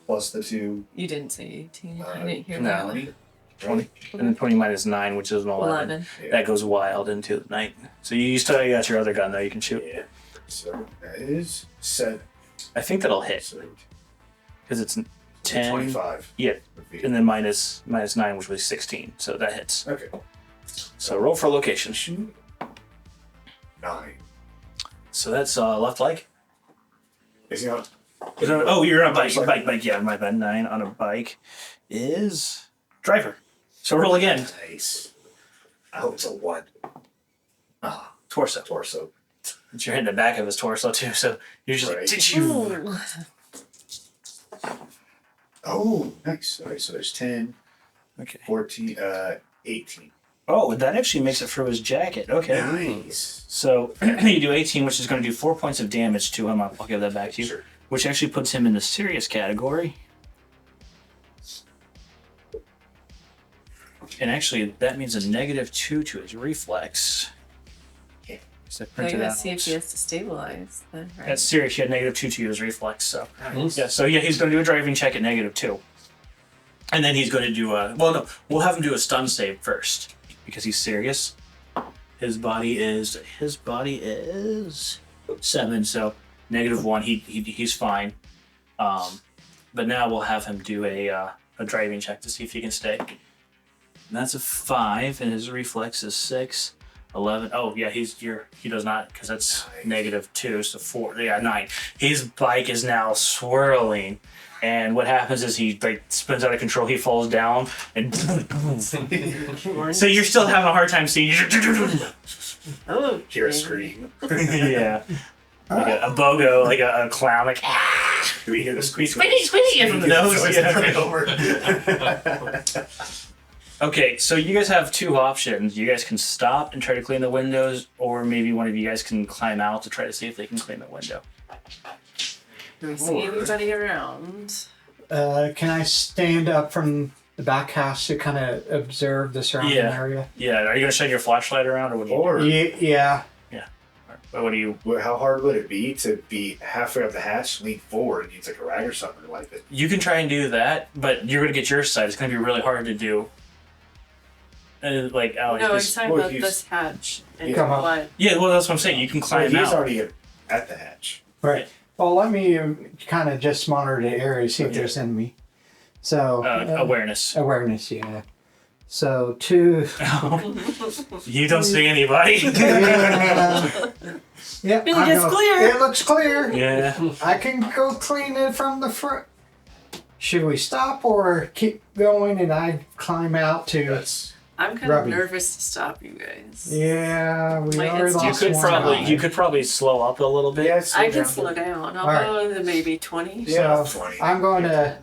plus the 2? You didn't say 18. I didn't hear no. that. 20? 20. And then 20 minus 9, which is an 11. 11. Yeah. That goes wild into the night. So you still got your other gun, though. You can shoot. Yeah. So that is 7. I think that'll hit So because it's 10. 25. Yeah, would be- and then minus 9, which was 16. So that hits. Okay. So roll for location. 9. So that's left leg. Is he on? Oh, you're on a bike. Bike. Yeah, my bad. 9 on a bike is driver. So roll again. Nice. I hope it's a 1. Torso. Torso. But you're hitting the back of his torso too. So you're just like, Right. did you? Ooh. Oh, nice. All right, so there's 10, Okay. 14, 18. Oh, that actually makes it through his jacket. Okay. Nice. So you do 18, which is going to do 4 points of damage to him. I'll give that back to you. Sure. Which actually puts him in the serious category. And actually, that means a -2 to his reflex. Yeah. So I Now you printed gotta out. see if he has to stabilize then, right? That's serious. He had -2 to his reflex. So Nice. yeah. So yeah, he's going to do a driving check at -2, and then he's going to do a. Well, no, we'll have him do a stun save first because he's serious. His body is 7, so -1. He's fine. But now we'll have him do a driving check to see if he can stay. And that's a 5, and his reflex is 6. 11. Oh yeah, he does not, because that's -2, so 4. Yeah, 9. His bike is now swirling, and what happens is he like spins out of control. He falls down, and so you're still having a hard time seeing. Oh, Hear a okay. scream. Yeah, like a bogo, like a clown, like Do we hear the squeak? squeaky from the nose. Yeah. Right over. Okay, so you guys have 2 options. You guys can stop and try to clean the windows, or maybe one of you guys can climb out to try to see if they can clean the window. Do we see anybody around? Can I stand up from the back house to kind of observe the surrounding Yeah. area? Yeah, are you gonna shine your flashlight around, or what do you Or Yeah. what do you? how hard would it be to be halfway up the hatch, lean forward, and use like a rag or something to wipe it? You can try and do that, but you're gonna get your side. It's gonna be really hard to do. Like Alex, No, this- he's talking well, about he's- this hatch. And Come up. what? yeah, well, that's what I'm saying. You can climb He's out. already at the hatch. Right. Well, let me kind of just monitor the area, see if Yeah. there's enemy. So Awareness. awareness, yeah. So 2. You don't see anybody. Yeah. It gets clear. It looks clear. Yeah. I can go clean it from the front. Should we stop or keep going and I climb out to? That's I'm kind Rubbing. of nervous to stop you guys. Yeah, we My already instinct- You lost could one probably guy. slow up a little bit. yeah. I can slow down. I'll Alright. go to maybe 20. Yeah, So 20. I'm going to.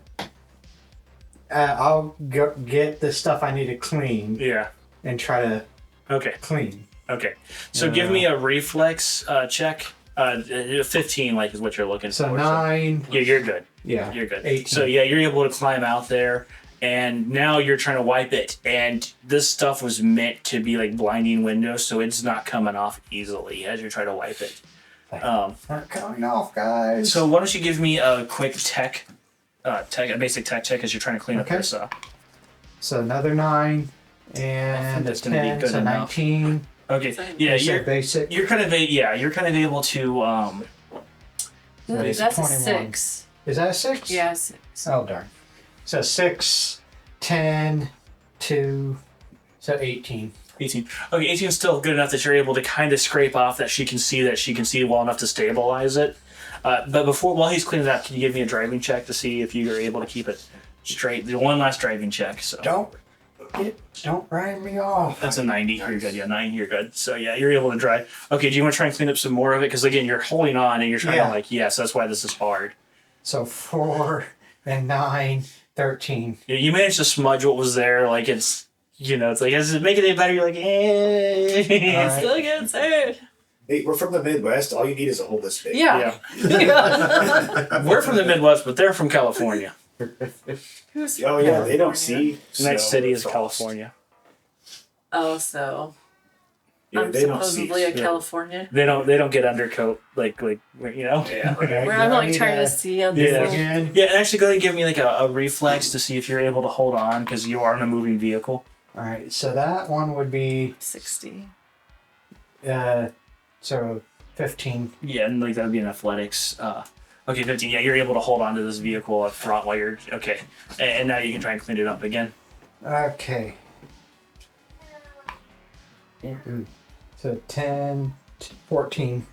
I'll go get the stuff I need to clean Yeah. and try to Okay. clean. Okay. So give me a reflex check. 15, like, is what you're looking So for. 9. Yeah, you're good. Yeah. You're good. 18. So yeah, you're able to climb out there, and now you're trying to wipe it. And this stuff was meant to be like blinding windows, so it's not coming off easily as you're trying to wipe it. Not coming off, guys. So why don't you give me a quick a basic tech check as you're trying to clean up Okay. this. So another 9 and that's a gonna be 10, good so enough. 19. Okay. So- Yeah, You said you're basic. you're kind of able to So it's That's 21. a 6. Is that a 6? Yeah, 6. Oh darn. So 6, 10, 2, so 18. 18. Okay, 18 is still good enough that you're able to kind of scrape off that she can see well enough to stabilize it. But while he's cleaning it up, can you give me a driving check to see if you are able to keep it straight? The one last driving check. So Don't ride me off. that's a 90. You're good. Yeah, 9. You're good. So yeah, you're able to drive. Okay, do you want to try and clean up some more of it? Because again, you're holding on and you're trying Yeah. to yes, that's why this is hard. So 4 and 9 13. You managed to smudge what was there. Like it's, it's like, does it make it any better? You're like, eh. All right. Still gets hurt. Hey, we're from the Midwest. All you need is a hole this big. Yeah. We're from the Midwest, but they're from California. Who's Oh yeah, they don't see. The next snow city or is frost. California. Oh, so Yeah, I'm they don't see. supposedly a yeah. California. They don't get undercoat like. Yeah. Okay, Where I'm I like need trying a- to see on this Yeah. little Again. Yeah, and actually go ahead and give me like a reflex to see if you're able to hold on because you are in a moving vehicle. All right, so that one would be 60. so 15. Yeah, and like that would be an athletics. Okay, 15. Yeah, you're able to hold on to this vehicle up front while you're okay, and now you can try and clean it up again. Okay. So 10, 14.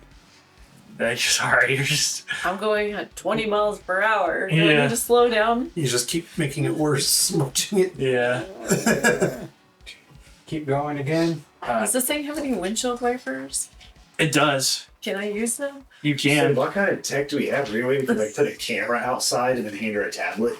Sorry, you're just I'm going at 20 miles per hour. Do I Yeah. need to slow down? You just keep making it worse, smudging it. yeah. Keep going again. Does this thing have any windshield wipers? It does. Can I use them? You So can. what kind of tech do we have? Really, we can like put a camera outside and then hand her a tablet.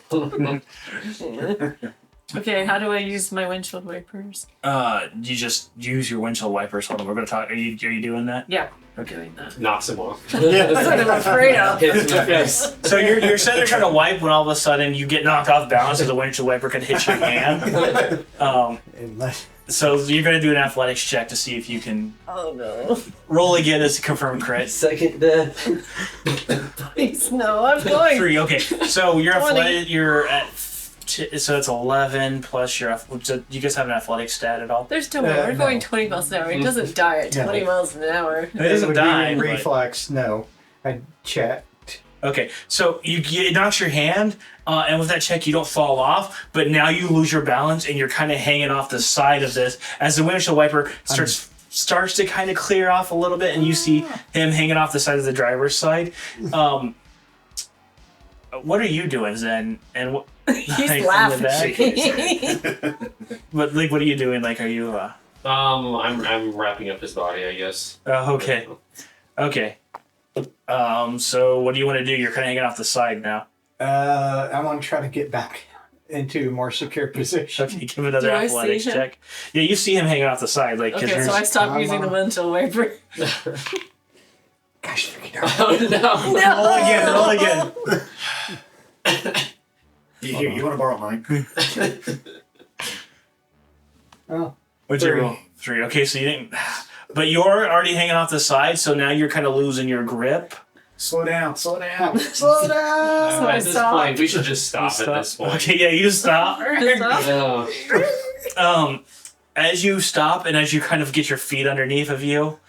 Okay, how do I use my windshield wipers? You just use your windshield wipers. Hold on, we're gonna talk. Are you doing that? Yeah, Okay. doing that. Knocks him off. That's what I'm afraid of. Hits him in the face. So you're sitting there trying to wipe when all of a sudden you get knocked off balance as the windshield wiper can hit your hand. Unless So you're gonna do an athletics check to see if you can Oh no. roll again as a confirmed crit. Second death. Please, no, I'm going. 3. Okay. So you're 20. athletic. You're at. So it's 11 plus your. So you guys have an athletic stat at all? There's no way. We're no. going 20 miles an hour. It doesn't die at No. 20 miles an hour. It doesn't would die. be but- reflex. No, I checked. Okay, so it knocks your hand, and with that check, you don't fall off, but now you lose your balance, and you're kind of hanging off the side of this as the windshield wiper starts to kind of clear off a little bit, and you see him hanging off the side of the driver's side. What are you doing, Zen? And what? He's like, in the laughing. But like, what are you doing? Like, are you? I'm wrapping up his body, I guess. Okay. Okay. So what do you want to do? You're kind of hanging off the side now. I want to try to get back into a more secure position. Okay, give another Do I athletics see him? check. Yeah, you see him hanging off the side, like. 'Cause Okay, there's- so I stopped using the windshield wiper. Gosh, freaking out. Oh no. Roll again. Here, you want to borrow mine? Oh, What's your roll? 3. Okay, so you didn't. But you're already hanging off the side, so now you're kind of losing your grip. Slow down. Slow down. slow down. So I At this stopped. point, we should just stop at this point. Okay, yeah, you stop. No. As you stop and as you kind of get your feet underneath of you,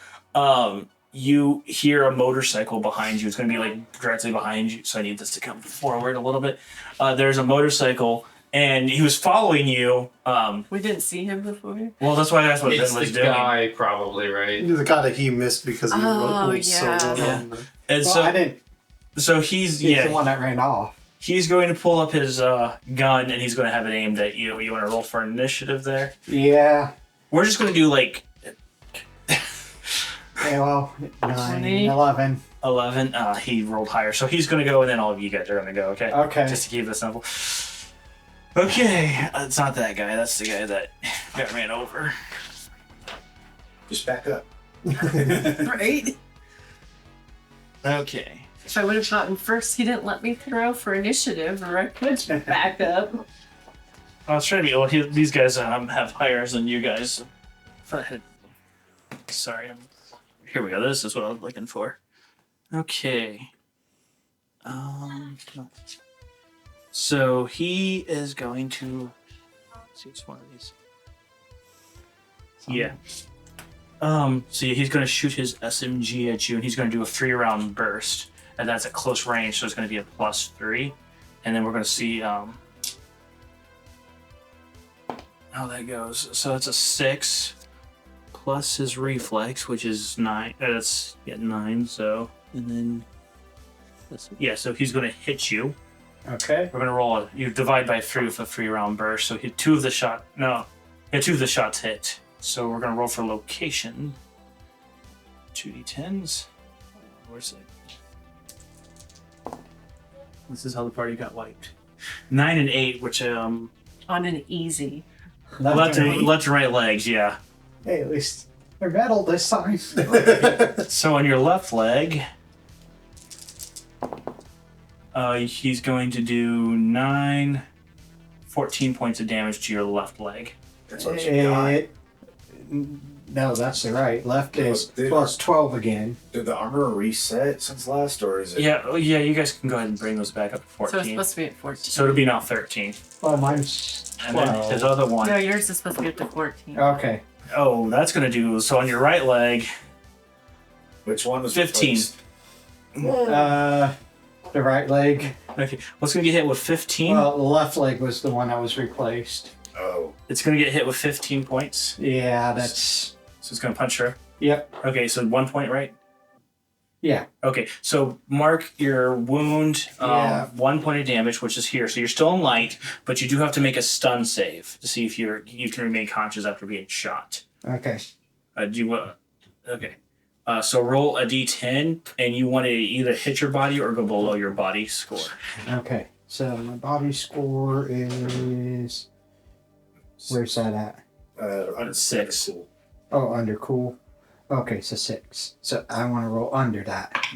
you hear a motorcycle behind you. It's going to be like directly behind you, so I need this to come forward a little bit. There's a motorcycle, and he was following you. We didn't see him before. Well, that's why that's what It's Ben was the doing. guy, probably, right? The guy that he missed because he Oh, was so yeah. well Yeah. on the- And Well, I didn't. so he's He's yeah. the one that ran off. He's going to pull up his gun and he's going to have it aimed at you. You want to roll for initiative there? Yeah. We're just going to do like Yeah, well, 9, 20. 11. 11. He rolled higher. So he's going to go and then all of you guys are going to go, okay? Okay. Just to keep it simple. Okay. It's not that guy. That's the guy that got ran over. Just back up. Right? Okay. If I would have gotten first, he didn't let me throw for initiative, or I could back up. I was trying to be. Well, these guys have higher than you guys. Sorry. Here we go. This is what I was looking for. Okay. So he is going to. Let's see, it's one of these. Yeah. So he's going to shoot his SMG at you, and he's going to do a 3-round burst, and that's at close range, so it's going to be a +3, and then we're going to see how that goes. So it's a 6 plus his reflex, which is 9. That's 9. So and then so he's going to hit you. Okay. We're going to roll you divide by 3 with a 3-round burst. So two of the shots hit. So we're gonna roll for location. 2d10s. Where's it? This is how the party got wiped. 9 and 8, which On an easy. left and right legs, yeah. Hey, at least they're metal this time. So on your left leg, he's going to do 14 points of damage to your left leg. That's what you got. No, that's the right. Left is Dude. plus 12 again. Did the armor reset since last, or is it? Yeah, you guys can go ahead and bring those back up to So it's 14. supposed to be at 14. So it'll be now 13. Well, mine's And then 12. his other one. No, yours is supposed to be up to 14. Okay. Oh, that's going to do. So on your right leg, Which one was 15. replaced? The right leg. Okay, what's going to get hit with 15? Well, the left leg was the one that was replaced. Oh, It's going to get hit with 15 points. Yeah, that's. So it's going to punch her. Yep. Okay, so 1 point, right? Yeah. Okay, so mark your wound, Yeah. 1 point of damage, which is here. So you're still in light, but you do have to make a stun save to see if you can remain conscious after being shot. Okay. Do you want? Okay. So roll a d10, and you want to either hit your body or go below your body score. Okay. So my body score is. Where's that at? under 6. cool. Oh, under cool. Okay, so 6. So I want to roll under that.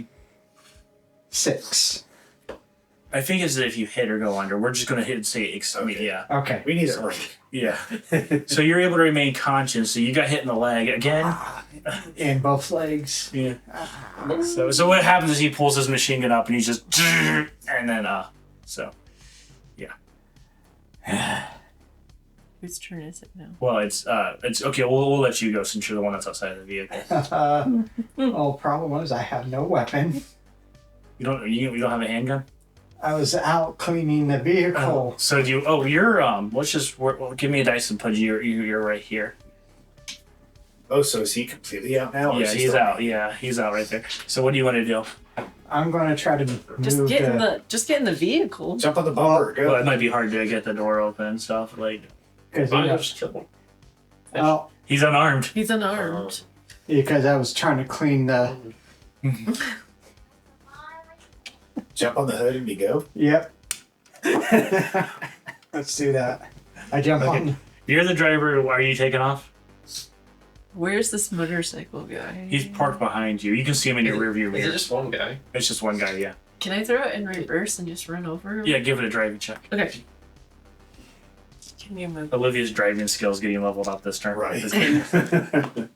6. I think is that if you hit or go under, we're just gonna hit and say Okay. yeah, Okay. We need a break. yeah. So you're able to remain conscious. So you got hit in the leg again. In both legs. Yeah. So what happens is he pulls his machine gun up and he's just and then so Whose turn is it now? well it's okay. We'll let you go since you're the one that's outside of the vehicle. Oh, problem was I have no weapon. You don't have a handgun. I was out cleaning the vehicle. So do you? Oh, you're let's just give me a dice and put you're right here. Oh, so is he completely out now? or Yeah, is he he's still- out. Yeah, he's out right there. So what do you want to do? I'm going to try to move Just get in the... the vehicle. Jump on the bumper. Go. Well, it might be hard to get the door open and stuff. Like Because Fine, just kill him. well, he's unarmed. He's unarmed. because I was trying to clean the... Jump on the hood and you go. Yep. Let's do that. I jump Okay. on... You're the driver. Are you taking off? Where's this motorcycle guy? He's parked behind you. You can see him in your rearview Is mirror. it just one guy? It's just one guy. Yeah. Can I throw it in reverse and just run over him? Yeah. Give it a driving check. Okay. Can you move? Olivia's driving skills getting leveled up this turn. Right. This game.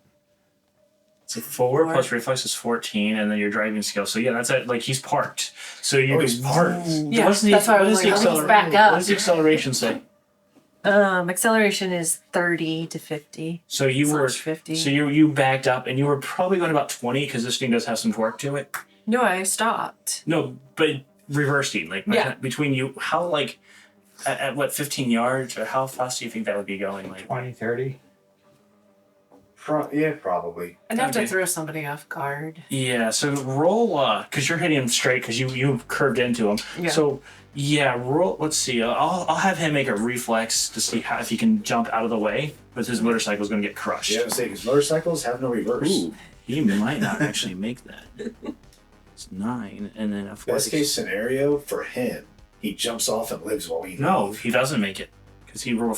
So 4 Four. plus reflex is 14, and then your driving skill. So yeah, that's it. Like he's parked. So you. Oh, he's parked. Yeah, What's the, that's why I what was is the like, oh, he's acceler- back up. What does the acceleration say? Acceleration is 30 to 50. So you were. Slash 50. So you backed up, and you were probably going about 20 because this thing does have some torque to it. No, I stopped. No, but reversing like Yeah. between you, how like at what 15 yards or how fast do you think that would be going? Like 20, 30. Yeah, probably. I'd have Okay. to throw somebody off guard. yeah. So roll because you're hitting him straight because you curved into him. Yeah. So yeah, roll. Let's see. I'll have him make a reflex to see if he can jump out of the way, but his motorcycle's going to get crushed. Yeah, I was saying, because motorcycles have no reverse. Ooh, he might not actually make that. It's 9, and then of course. Best case scenario for him, he jumps off and lives while we No, leave. he doesn't make it because he rolled a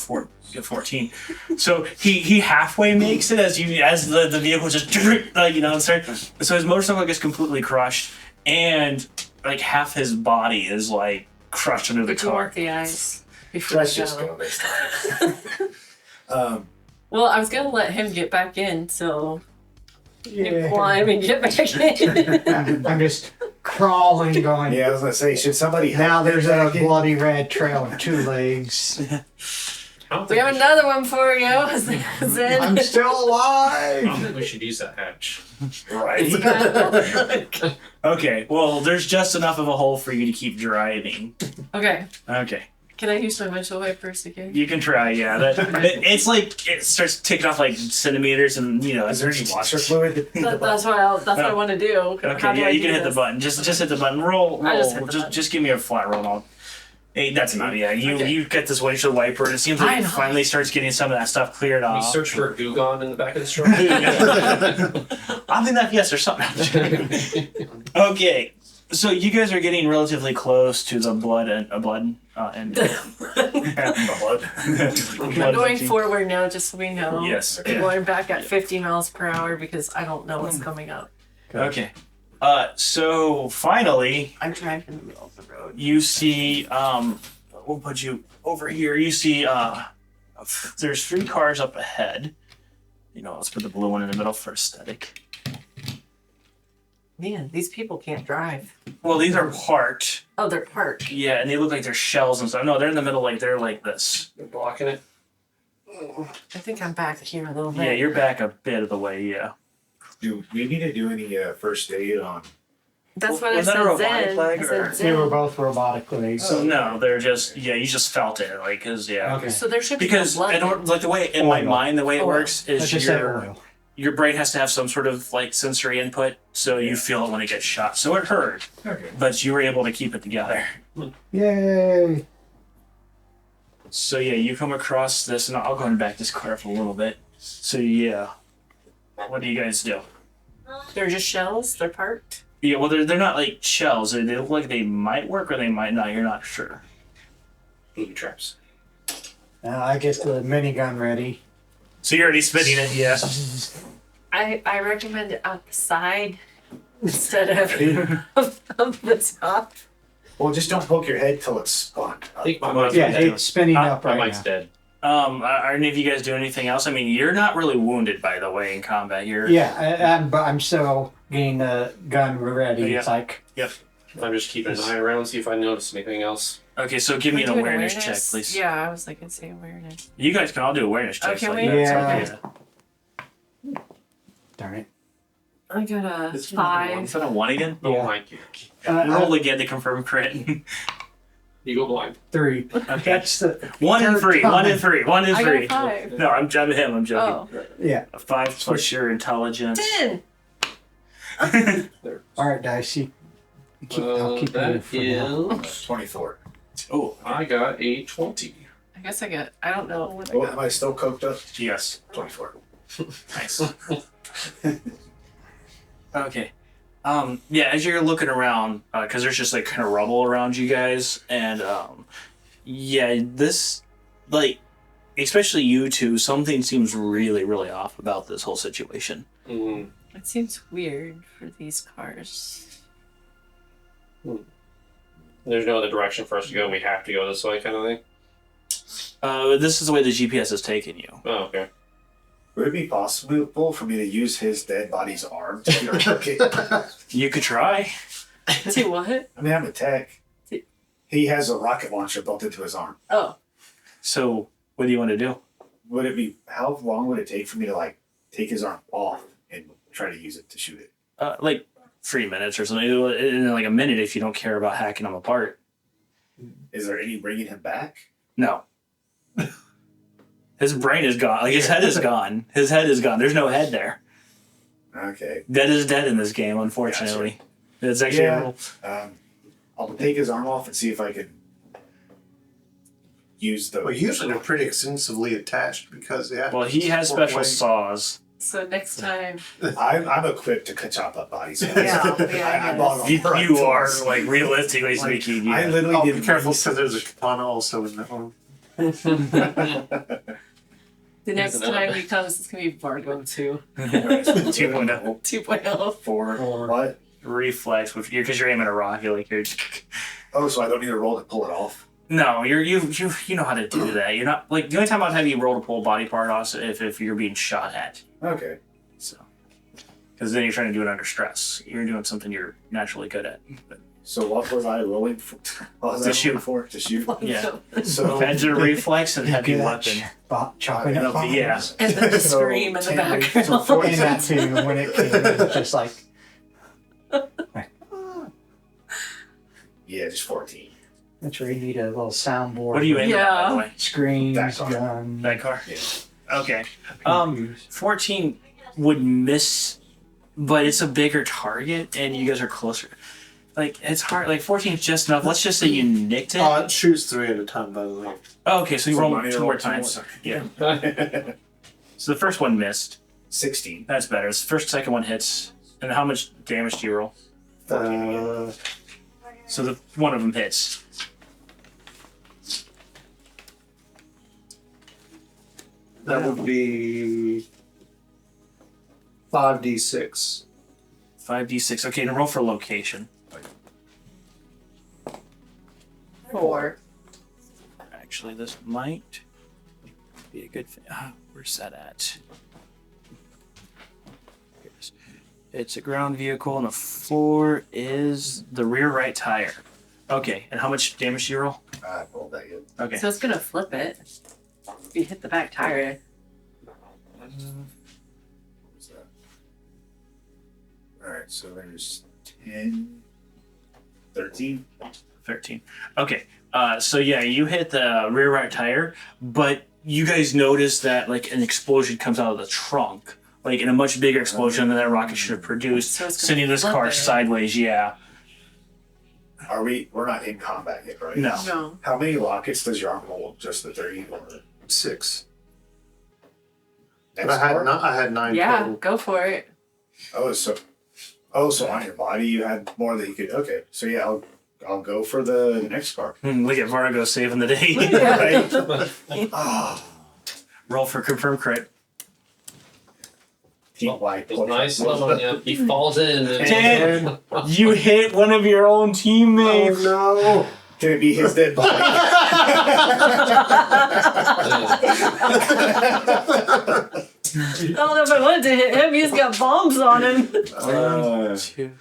14. So he halfway makes it as the vehicle just starts. So his motorcycle gets completely crushed, and like half his body is like crushed under the Would you car. want the ice before Let's we just go? go this time. Well, I was gonna let him get back in, so you Yeah. climb and get back in. I'm just crawling, going... Yeah, I was gonna say, should somebody help Now there's him a back in? bloody red trail of 2 legs. I don't We think have we another one for you, Zen. I'm still I don't alive! think we should use that hatch. Right. Okay, well, there's just enough of a hole for you to keep driving. Okay, Okay, can I use my windshield wipers again? you can try. Yeah, it's like it starts ticking off like centimeters, and Is there any washer fluid? That's what I want to do. How Okay, do yeah, I you do can hit the this? button. Just hit the button. Roll. I just hit the button. Just give me a flat roll. And hey, that's enough. Yeah, Okay. you get this windshield wiper, and it seems I like it know. finally starts getting some of that stuff cleared We off. search for a Gugon in the back of the truck. I think that yes or something. Okay, So you guys are getting relatively close to the blood and and Blood. We're going forward now, just so we know. Yes. We're going back at 50 miles per hour because I don't know what's coming up. Okay. So finally, I'm driving in the middle of the road. you see, we'll put you over here. You see, there's 3 cars up ahead. You know, let's put the blue one in the middle for aesthetic. Man, these people can't drive. Well, these are parked. Oh, they're parked. Yeah, and they look like they're shells and stuff. No, they're in the middle, like they're like this. They're blocking it. I think I'm back here a little bit. Yeah, you're back a bit of the way. Yeah. Do we need to do any first aid on? That's what Was I that a said. robotic Zen. leg I or- said They were Zen. both robotic legs. So no, they're just you just felt it, like, cause yeah. Okay. So there should be Because no blood. in like the way in my Oil. mind, the way it Oil. works Let's is just say your oil. your brain has to have some sort of like sensory input, so you feel it when it gets shot. So it hurt, Okay. but you were able to keep it together. Yay! So yeah, you come across this, and I'll go and back this car up a little bit. So yeah, what do you guys do? They're just shells. They're parked. Yeah, well, they're not like shells. They look like they might work or they might not. You're not sure. Booby traps. Now I get the minigun ready. So you're already spinning it, yeah. I recommend it out the side instead of the top. Well, just don't poke your head till it's spun. I think my mind's Yeah, dead. it's spinning up My right mind's now. dead. Are any of you guys doing anything else? I mean, you're not really wounded, by the way, in combat. You're But I'm still getting the gun ready. Yeah. It's like I'm just keeping an eye around, see if I notice anything else. okay. So give me an Can we do awareness check, please. Yeah, I was like, I'd say awareness. You guys can all do awareness checks. can like we? that. Yeah. darn it. I got a Is 5. that a 1 again? Oh Yeah. my god. Roll again to confirm crit. You go blind. 3. Okay. That's the 1 and 3. 1 and 3. 1 and I 3. got a 5. No, I'm jumping him. I'm joking. Oh. yeah. A 5 plus your intelligence. 10. There. All right, dice. I'll keep you That for now. is. 24. Oh, I got a 20. I guess I don't know what I Well, got. am I still coked up? yes. 24. Nice. Okay. Yeah, as you're looking around, because there's just like kind of rubble around you guys, and yeah, this, like, especially you two, something seems really, really off about this whole situation. Mm. It seems weird for these cars. There's no other direction for us to go. We have to go this way, kind of thing. This is the way the GPS has taken you. Oh, okay. Would it be possible for me to use his dead body's arm to get a rocket? You could try. Do what? I mean, I'm a tech. He has a rocket launcher built into his arm. Oh. So, what do you want to do? Would it be? How long would it take for me to like take his arm off and try to use it to shoot it? Like 3 minutes or something. In like a minute if you don't care about hacking them apart. Is there any bringing him back? No. His brain is gone. Like, his head is gone. His head is gone. There's no head there. Okay. Dead is dead in this game, unfortunately. It's actually Yeah. I'll take his arm off and see if I can use the. Well, usually they're pretty extensively attached because well, he has special saws. So next time. I'm equipped to chop up bodies. Yeah, I bought them You, for you are, tools. like, realistically speaking. I Yeah. literally Oh, did be careful because there's a katana also in that one. The next another. time he comes, it's going to be Vargo 2. 2.0. 2.0. For what? Reflex, because you're aiming a rocket. Like, you're. Oh, so I don't need to roll to pull it off. No, you know how to do that. You're not, like, the only time I'd have you roll to pull a body part off is if you're being shot at. Okay. So. Because then you're trying to do it under stress. You're doing something you're naturally good at. But, So what was I rolling for? What was To I shoot. rolling for? To shoot. yeah. So Heads are reflex and heavy Good at weapon. chopping up bombs. Yeah. And then the So, scream in the 10, background. so 40. And that too, when it came, it was just like, Yeah, just 14. that's where you need a little soundboard. What are you aiming at, by the Yeah. way? Screens, That car. gun. That car? Yeah. Okay. 14 would miss, but it's a bigger target, and you guys are closer. Like, it's hard. Like, 14 is just enough. Let's just say you nicked it. It shoots 3 at a time, by the way. Oh, okay, so you So roll money 2 roll more 2 times. more. Yeah. So the first one missed. 16. That's better. The first, second one hits. And how much damage do you roll? 14 So one of them hits. That would be 5d6. 5d6. Okay, and roll for location. 4. Actually, this might be a good thing. Where's that at? It's a ground vehicle, and a 4 is the rear right tire. Okay, and how much damage do you roll? I rolled that good. Okay. So it's gonna flip it. If you hit the back tire. What was that? Alright, so there's 10, 13. 13. Okay. So yeah, you hit the rear right tire, but you guys notice that like an explosion comes out of the trunk. Like in a much bigger explosion than that rocket should have produced, So it's gonna sending this flip car it. sideways, yeah. We're not in combat yet, right? No. No. How many rockets does your arm hold? Just the 30 or 6. next But part? I had 9 Yeah, total. go for it. So on your body you had more than you could. Okay, so yeah, I'll go for the next car. Look at Vargo saving the day. Right? Ah, Roll for confirm crit. team wide. It's nice level. Yeah, he falls in. And Ten. You hit one of your own teammates. No! Can it be his dead body? I don't know if I wanted to hit him. He's got bombs on him. Two.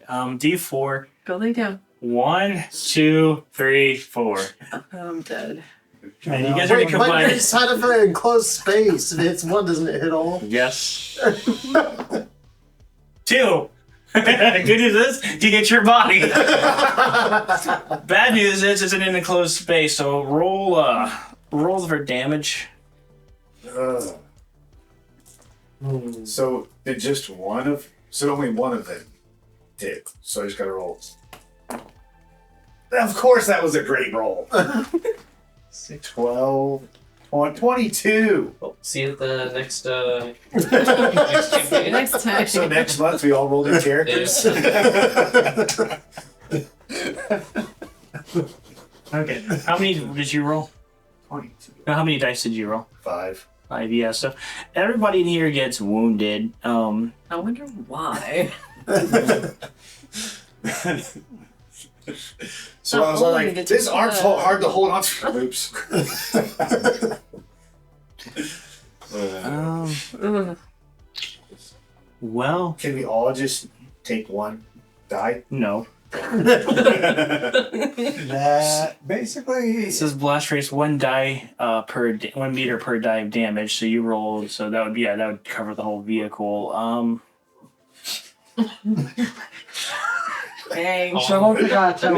D4. Go lay down. 1, 2, 3, 4. I'm dead. And you guys are gonna combine. It's kind of an enclosed space. If it's one, doesn't it hit all? Yes. 2. Good news is you get your body. Bad news is it's in an enclosed space. So roll for damage. So did just one of? So only one of them did. So I just gotta roll. Of course, that was a great roll. 12, 22. Oh, see you at the next next See you campaign. next time. So next month we all rolled in characters. Okay. How many did you roll? 22. No, how many dice did you roll? 5. 5. Yeah. So everybody in here gets wounded. I wonder why. So I was Not like, only did this you- arm's hard to hold on to. Oops. Ugh. Well, Can we all just take one die? no. That basically. It says blast radius 1 die 1 meter per die of damage. So you rolled. So that would be that would cover the whole vehicle. Dang. Someone forgot to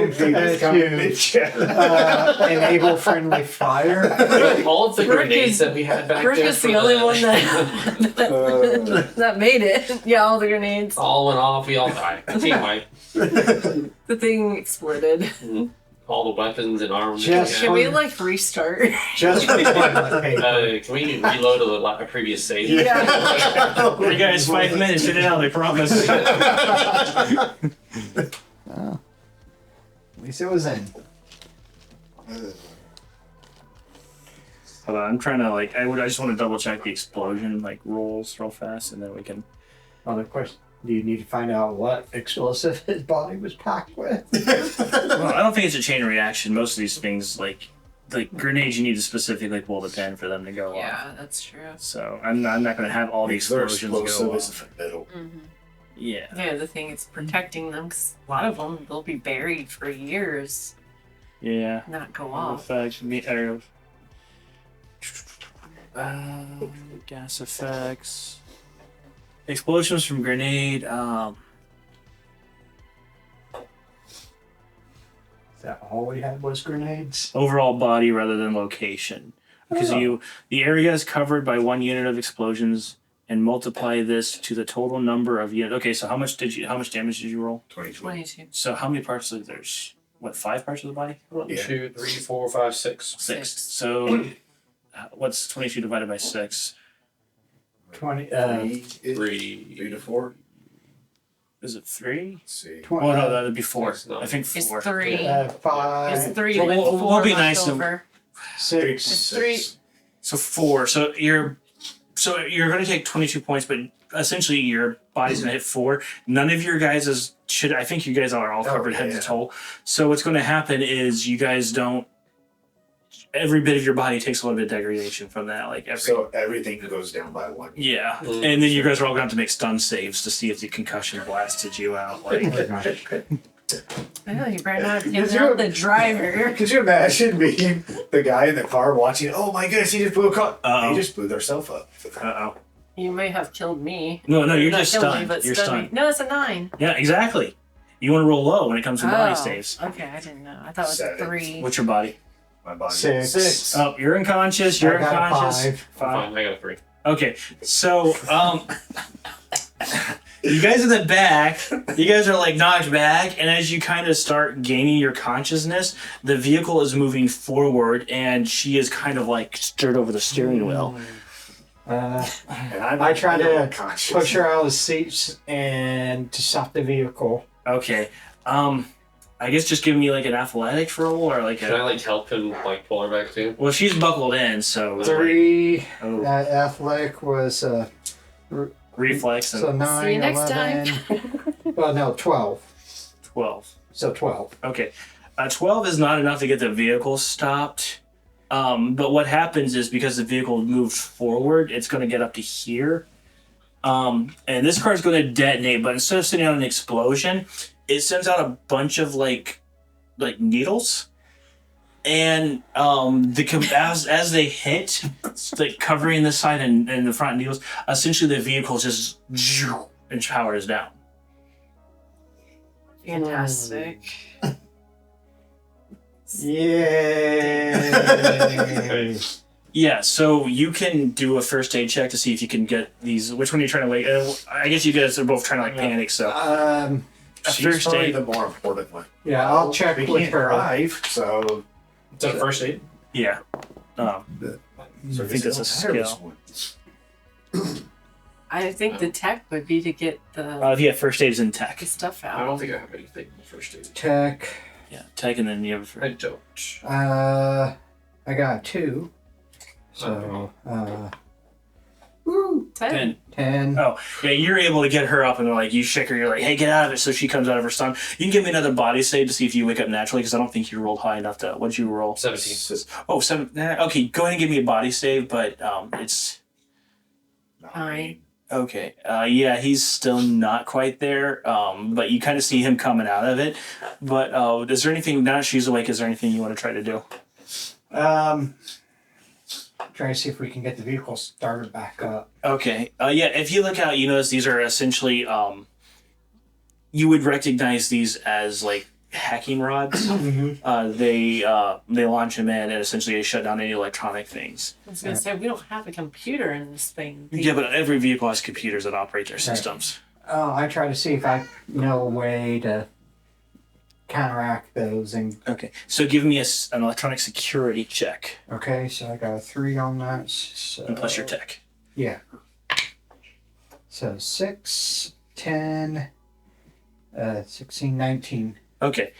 enable friendly fire. All of the Brooke grenades is- that we had back Brooke there. is for the only one that made it. Yeah, all the grenades. all went off. We all died. Team wipe. The thing exploded. All the weapons and arms. Just Can we like restart? Just for toilet paper. Can we reload a previous save? Yeah. You guys 5 minutes in and out. I promise. At least it was in. Hold on, I'm trying to I just want to double check the explosion rolls real fast, and then we can. Other question. Do you need to find out what explosive his body was packed with? Well, I don't think it's a chain reaction. Most of these things, like grenades, you need to specifically pull the pin for them to go off. Yeah, that's true. So I'm not going to have all the They're explosions go explosive off. is the middle. Yeah. Yeah, the thing is protecting them because a lot of them they'll be buried for years, Yeah. not go off. Effects. Gas effects. Explosions from grenade. Is that all we had was grenades? Overall body rather than location. Because the area is covered by 1 unit of explosions, and multiply this to the total number of units. Okay, so how much damage did you roll? 22. 22. So how many parts there's 5 parts of the body? 1, Yeah. 2, 3, 4, 5, 6. 6. So what's 22 divided by 6? 20. 3 3. to 4. Is it 3? Let's see. Oh no, that'd be 4. It's not. I think It's 4. 3. 5, It's 3 Well, with we'll 4 be left nice and- over. 6. It's 3. So 4. So you're going to take 22 points, but essentially your body's going to hit 4. None of your guys' should. I think you guys are all covered head to toe. So what's going to happen is you guys don't. Every bit of your body takes a little bit of degradation from that. Like So everything goes down by 1. yeah, and then you guys are all going to have to make stun saves to see if the concussion blasted you out. Like, Oh, you better not get out the driver. Could you imagine being the guy in the car watching? Oh my goodness, he just blew a car. Uh-oh. He just blew themselves up. oh. You may have killed me. No, you're Not just killed me, stunned. but You're stunned me. stunned. No, it's a 9. Yeah, exactly. You want to roll low when it comes to body Oh, saves. okay, I didn't know. I thought it was 7. 3. What's your body? My body. 6. Oh, you're unconscious. You're I got a unconscious. 5. Fine, I got a 3. Okay, so you guys in the back, you guys are like knocked back, and as you kind of start gaining your consciousness, the vehicle is moving forward, and she is kind of like stirred over the steering wheel. Uh, And I try to unconscious. push her out of the seats and to stop the vehicle. Okay, I guess just give me like an athletics roll or like Can I a. like help him like pull her back too? Well, she's buckled in, so 3. oh, Athletic was reflex and so 9. See you next 11. Well, no, 12. 12. So 12. Okay. 12 is not enough to get the vehicle stopped. But what happens is because the vehicle moves forward, it's going to get up to here. And this car is going to detonate, but instead of sending out an explosion, it sends out a bunch of like needles. And as they hit, it's like covering the side and the front needles, essentially the vehicle just and powers down. Fantastic. Yay! Yeah, so you can do a first aid check to see if you can get these. Which one are you trying to like? I guess you guys are both trying to like panic. So a She's first probably aid. the more important one. Yeah, I'll check We with can't her. drive, so. Is that a first aid? Yeah. So I think that's a skill. I think the tech would be to get the If you have first aid is in tech. stuff I out. don't think I have anything in first aid. Tech. Yeah, tech, and then you have. I don't. I got 2. So, woo, 10. 10. Oh, yeah, you're able to get her up, and they're like, you shake her, you're like, hey, get out of it. So she comes out of her stun. You can give me another body save to see if you wake up naturally, because I don't think you rolled high enough to. What'd you roll? 17. Oh, 7. Okay, go ahead and give me a body save, but it's. 9. Okay. Yeah, he's still not quite there. But you kind of see him coming out of it. But is there anything now that she's awake? Is there anything you want to try to do? Try to see if we can get the vehicle started back up. Okay. Yeah. If you look out, you notice these are essentially. You would recognize these as like hacking rods. They launch them in and essentially they shut down any electronic things. I was going to say, we don't have a computer in this thing. Yeah, but every vehicle has computers that operate their systems. I try to see if I know a way to counteract those. And Okay. So give me an electronic security check okay, so I got a 3 on that. So, and plus your tech. Yeah. So 6, 10, 16, 19. Okay.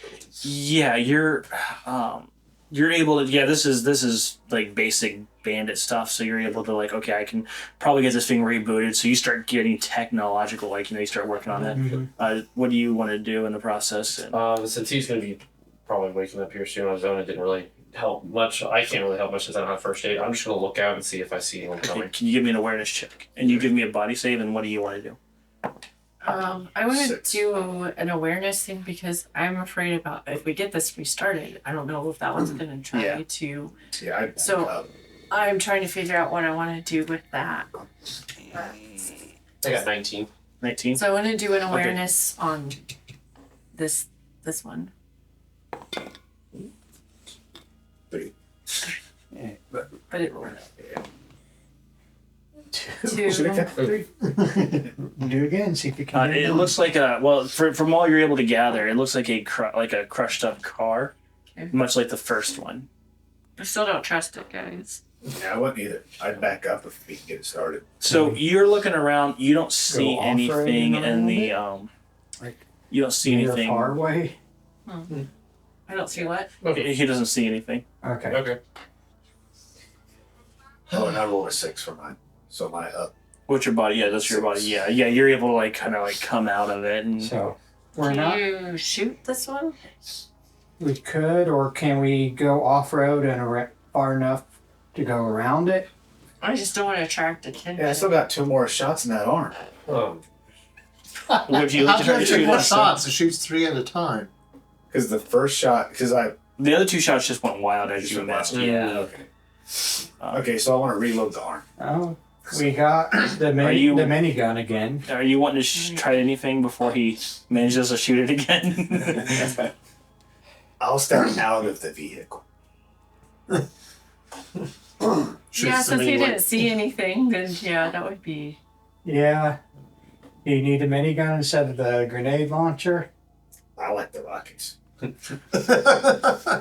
Yeah, you're able to. Yeah, this is like basic bandit stuff. So you're able to like, okay, I can probably get this thing rebooted. So you start getting technological, like you start working on it. What do you want to do in the process? And, Since he's going to be probably waking up here soon on his own, it didn't really help much. I can't really help much since I don't have first aid. I'm just going to look out and see if I see anyone okay, coming. can you give me an awareness check? And you give me a body save. And what do you want to do? I want to 6. do an awareness thing because I'm afraid about if we get this restarted. I don't know if that one's going to try Yeah. to. Yeah, I back So- up. I'm trying to figure out what I want to do with that. I got 19. 19. So I want to do an awareness on this one. 3. But it rolled Two. Should I kept 3? Do it again, see if you can. It looks like from all you're able to gather, it looks like a crushed up car, Okay. much like the first one. I still don't trust it, guys. Yeah, I wouldn't either. I'd back up if we can get it started. So you're looking around. You don't see Go off-roading anything in around the it? You don't see Near anything. far away. I don't see what. He doesn't see anything. Okay. Okay. Oh, and I rolled a 6 for mine. So my up. What's your body? Yeah, that's your body. Yeah, yeah. You're able to like kind of like come out of it, and So we're Can not. you shoot this one? We could, or can we go off road and far enough to go around it? I just don't want to attract attention. Yeah, I still got 2 more shots in that arm. would you like to try to shoot more it? shots? It shoots 3 at a time. Because the first shot, because I. The other 2 shots just went wild as Just you went wild. missed. Yeah. Okay. Okay, so I want to reload the arm. Oh, we got the Are you- the minigun again. Are you wanting to try anything before he manages to shoot it again? I'll step out of the vehicle. Yeah, since he didn't see anything, then yeah, that would be. Yeah. Do you need the minigun instead of the grenade launcher? I like the rockets.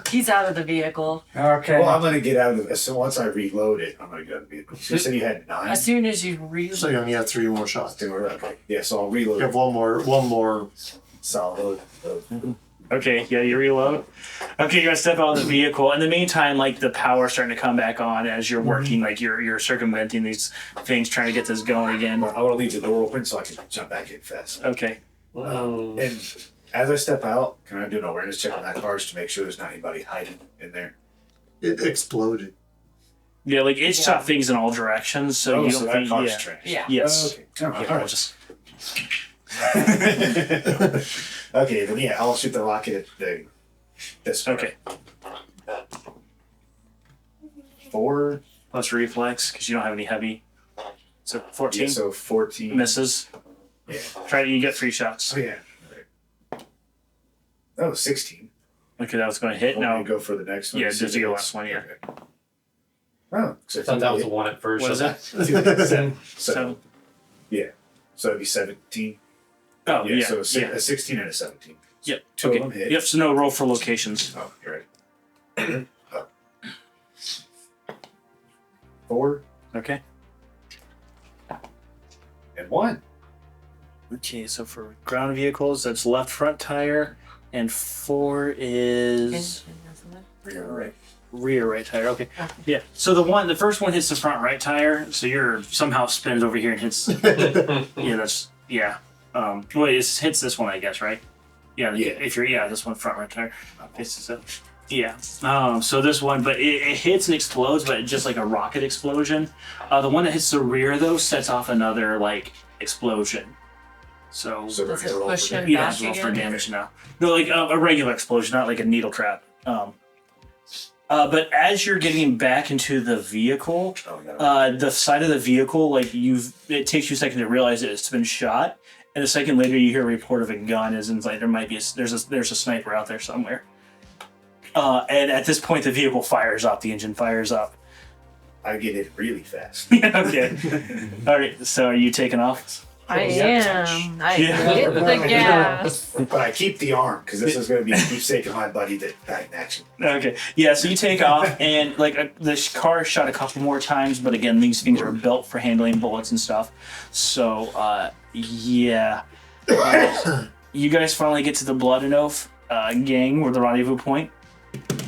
He's out of the vehicle. Okay. Well, I'm going to get out of it. So once I reload it, I'm going to get out of the vehicle. So you said you had 9? As soon as you reload. So you only have 3 more shots. Okay. Yeah, so I'll reload You have it. one more. Solid. Okay, yeah, you reload. Okay, you're gonna step out of the vehicle. In the meantime, like the power's starting to come back on as you're working, like you're circumventing these things, trying to get this going again. I want to leave the door open so I can jump back in fast. Okay. And as I step out, can I do an awareness check on that car just to make sure there's not anybody hiding in there? It exploded. Yeah, like it shot things in all directions, so you so don't that think. car's Yeah. trash. Yeah. Yes. Okay. Yeah, All we'll right. just- Okay, then yeah, I'll shoot the rocket at this one. okay. 4. Plus reflex because you don't have any heavy. So 14 Yeah, so 14. misses. Yeah. Try to. You get 3 shots. Oh, yeah. Right. Oh, 16. Okay, that was going to hit. Want me No. to go for the next one? Yeah, See just if your it's- last one, yeah. Okay. Oh, so I thought that was the one at first. What is that? Then So it'd be 17. Oh yeah. So Yeah. a 16 and a 17. Yep. 2 Okay. of them hit. Yep. So no roll for locations. Oh, you're right. 4 Okay. and 1. Okay. So for ground vehicles, that's left front tire, and 4 is rear right tire. Okay. Okay. Yeah. So the first one hits the front right tire, so you're somehow spins over here and hits. Yeah. That's yeah. Wait, it hits this one, I guess, right? Yeah. Yeah. If you're this one front right tire. It's yeah. So this one, but it hits and explodes, but just like a rocket explosion. The one that hits the rear though sets off another like explosion. So So Does we're gonna it roll push for him that. yeah, back it's roll for again? damage now. No, like a regular explosion, not like a needle trap. But as you're getting back into the vehicle, Oh, no. the side of the vehicle, like it takes you a second to realize that it's been shot, and a second later you hear a report of a gun, as in like there might be there's a sniper out there somewhere. And at this point, the vehicle fires up. The engine fires up. I get it really fast. Okay. All right. So are you taking off? I Yeah. am. I Yeah. hit the gas. But I keep the arm because this is going to be a keepsake of my buddy that died in action. Okay. Yeah. So you take off, and like the car is shot a couple more times, but again, these things are built for handling bullets and stuff. So yeah. You guys finally get to the Blood and Oath gang, or the rendezvous point.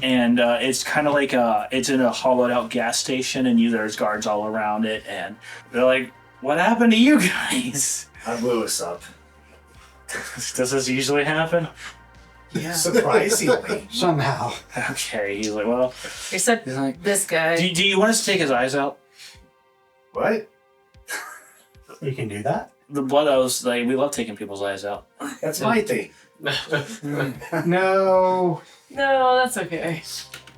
And it's kind of like it's in a hollowed out gas station, and there's guards all around it, and they're like, "What happened to you guys?" I blew us up. Does this usually happen? Surprisingly. somehow. Okay, he's like, "Well, Except he's like, this guy. do you want us to take his eyes out?" What? You can do that. The blood oaths, like, we love taking people's eyes out. That's my thing. No. No, that's okay.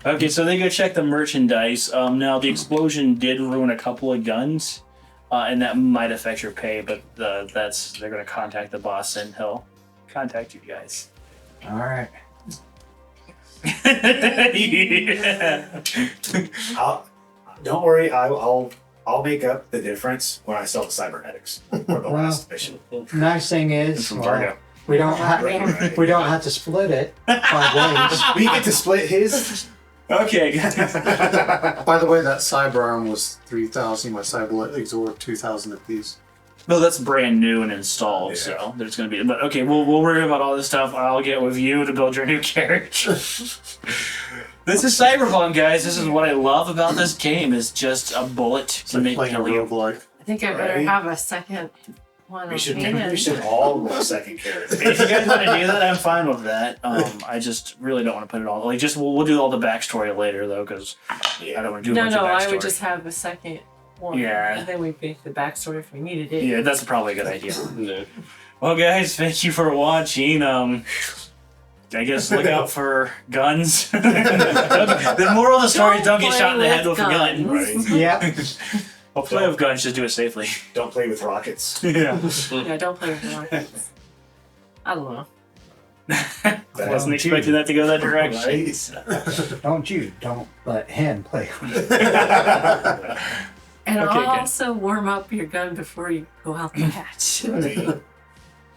Okay, so they go check the merchandise. Now the explosion did ruin a couple of guns, and that might affect your pay. But they're going to contact the boss, and he'll contact you guys. All right. Yeah. Don't worry. I'll make up the difference when I sell the cybernetics for the last mission. Nice thing is, From well, Fargo. we don't have Right. we don't have to split it 5 ways. We get to split his. Okay. By the way, that cyber arm was 3,000. My cyber exort 2,000 apiece. No, that's brand new and installed, so there's gonna be. But okay, we'll worry about all this stuff. I'll get with you to build your new carriage. This is Cyberpunk, guys. This is what I love about this game. Is just a bullet to make Playing a kill you. roguelike. I think I better Right. have a second one. We should on hand. we should all roll second character. If you guys want to do that, I'm fine with that. I just really don't want to put it all. Like, just we'll do all the backstory later though, because I don't want to do No, much no, of backstory. I would just have a second one. Yeah. And then we make the backstory if we needed it. Yeah, that's probably a good idea. No. Well, guys, thank you for watching. I guess look out for guns. The moral of the story is don't get shot in the head with a gun. guns. Yeah. Play with guns, just do it safely. Don't play with rockets. Yeah. Yeah, don't play with rockets. I don't know. I wasn't expecting that to go that direction. Don't let him play. And Okay, good. also warm up your gun before you go out the hatch.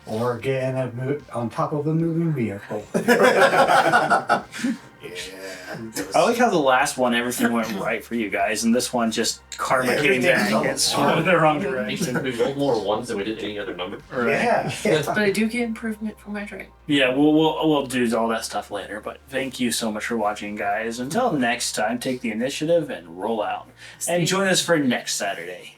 Or get in on top of a moving vehicle. Yeah. I like how the last one everything went right for you guys, and this one just karma came Everything back fell and swung in the wrong direction. We rolled more ones than we did any other number. Yeah. But I do get improvement for my drink. Yeah, we'll do all that stuff later. But thank you so much for watching, guys. Until next time, take the initiative and roll out, and join us for next Saturday.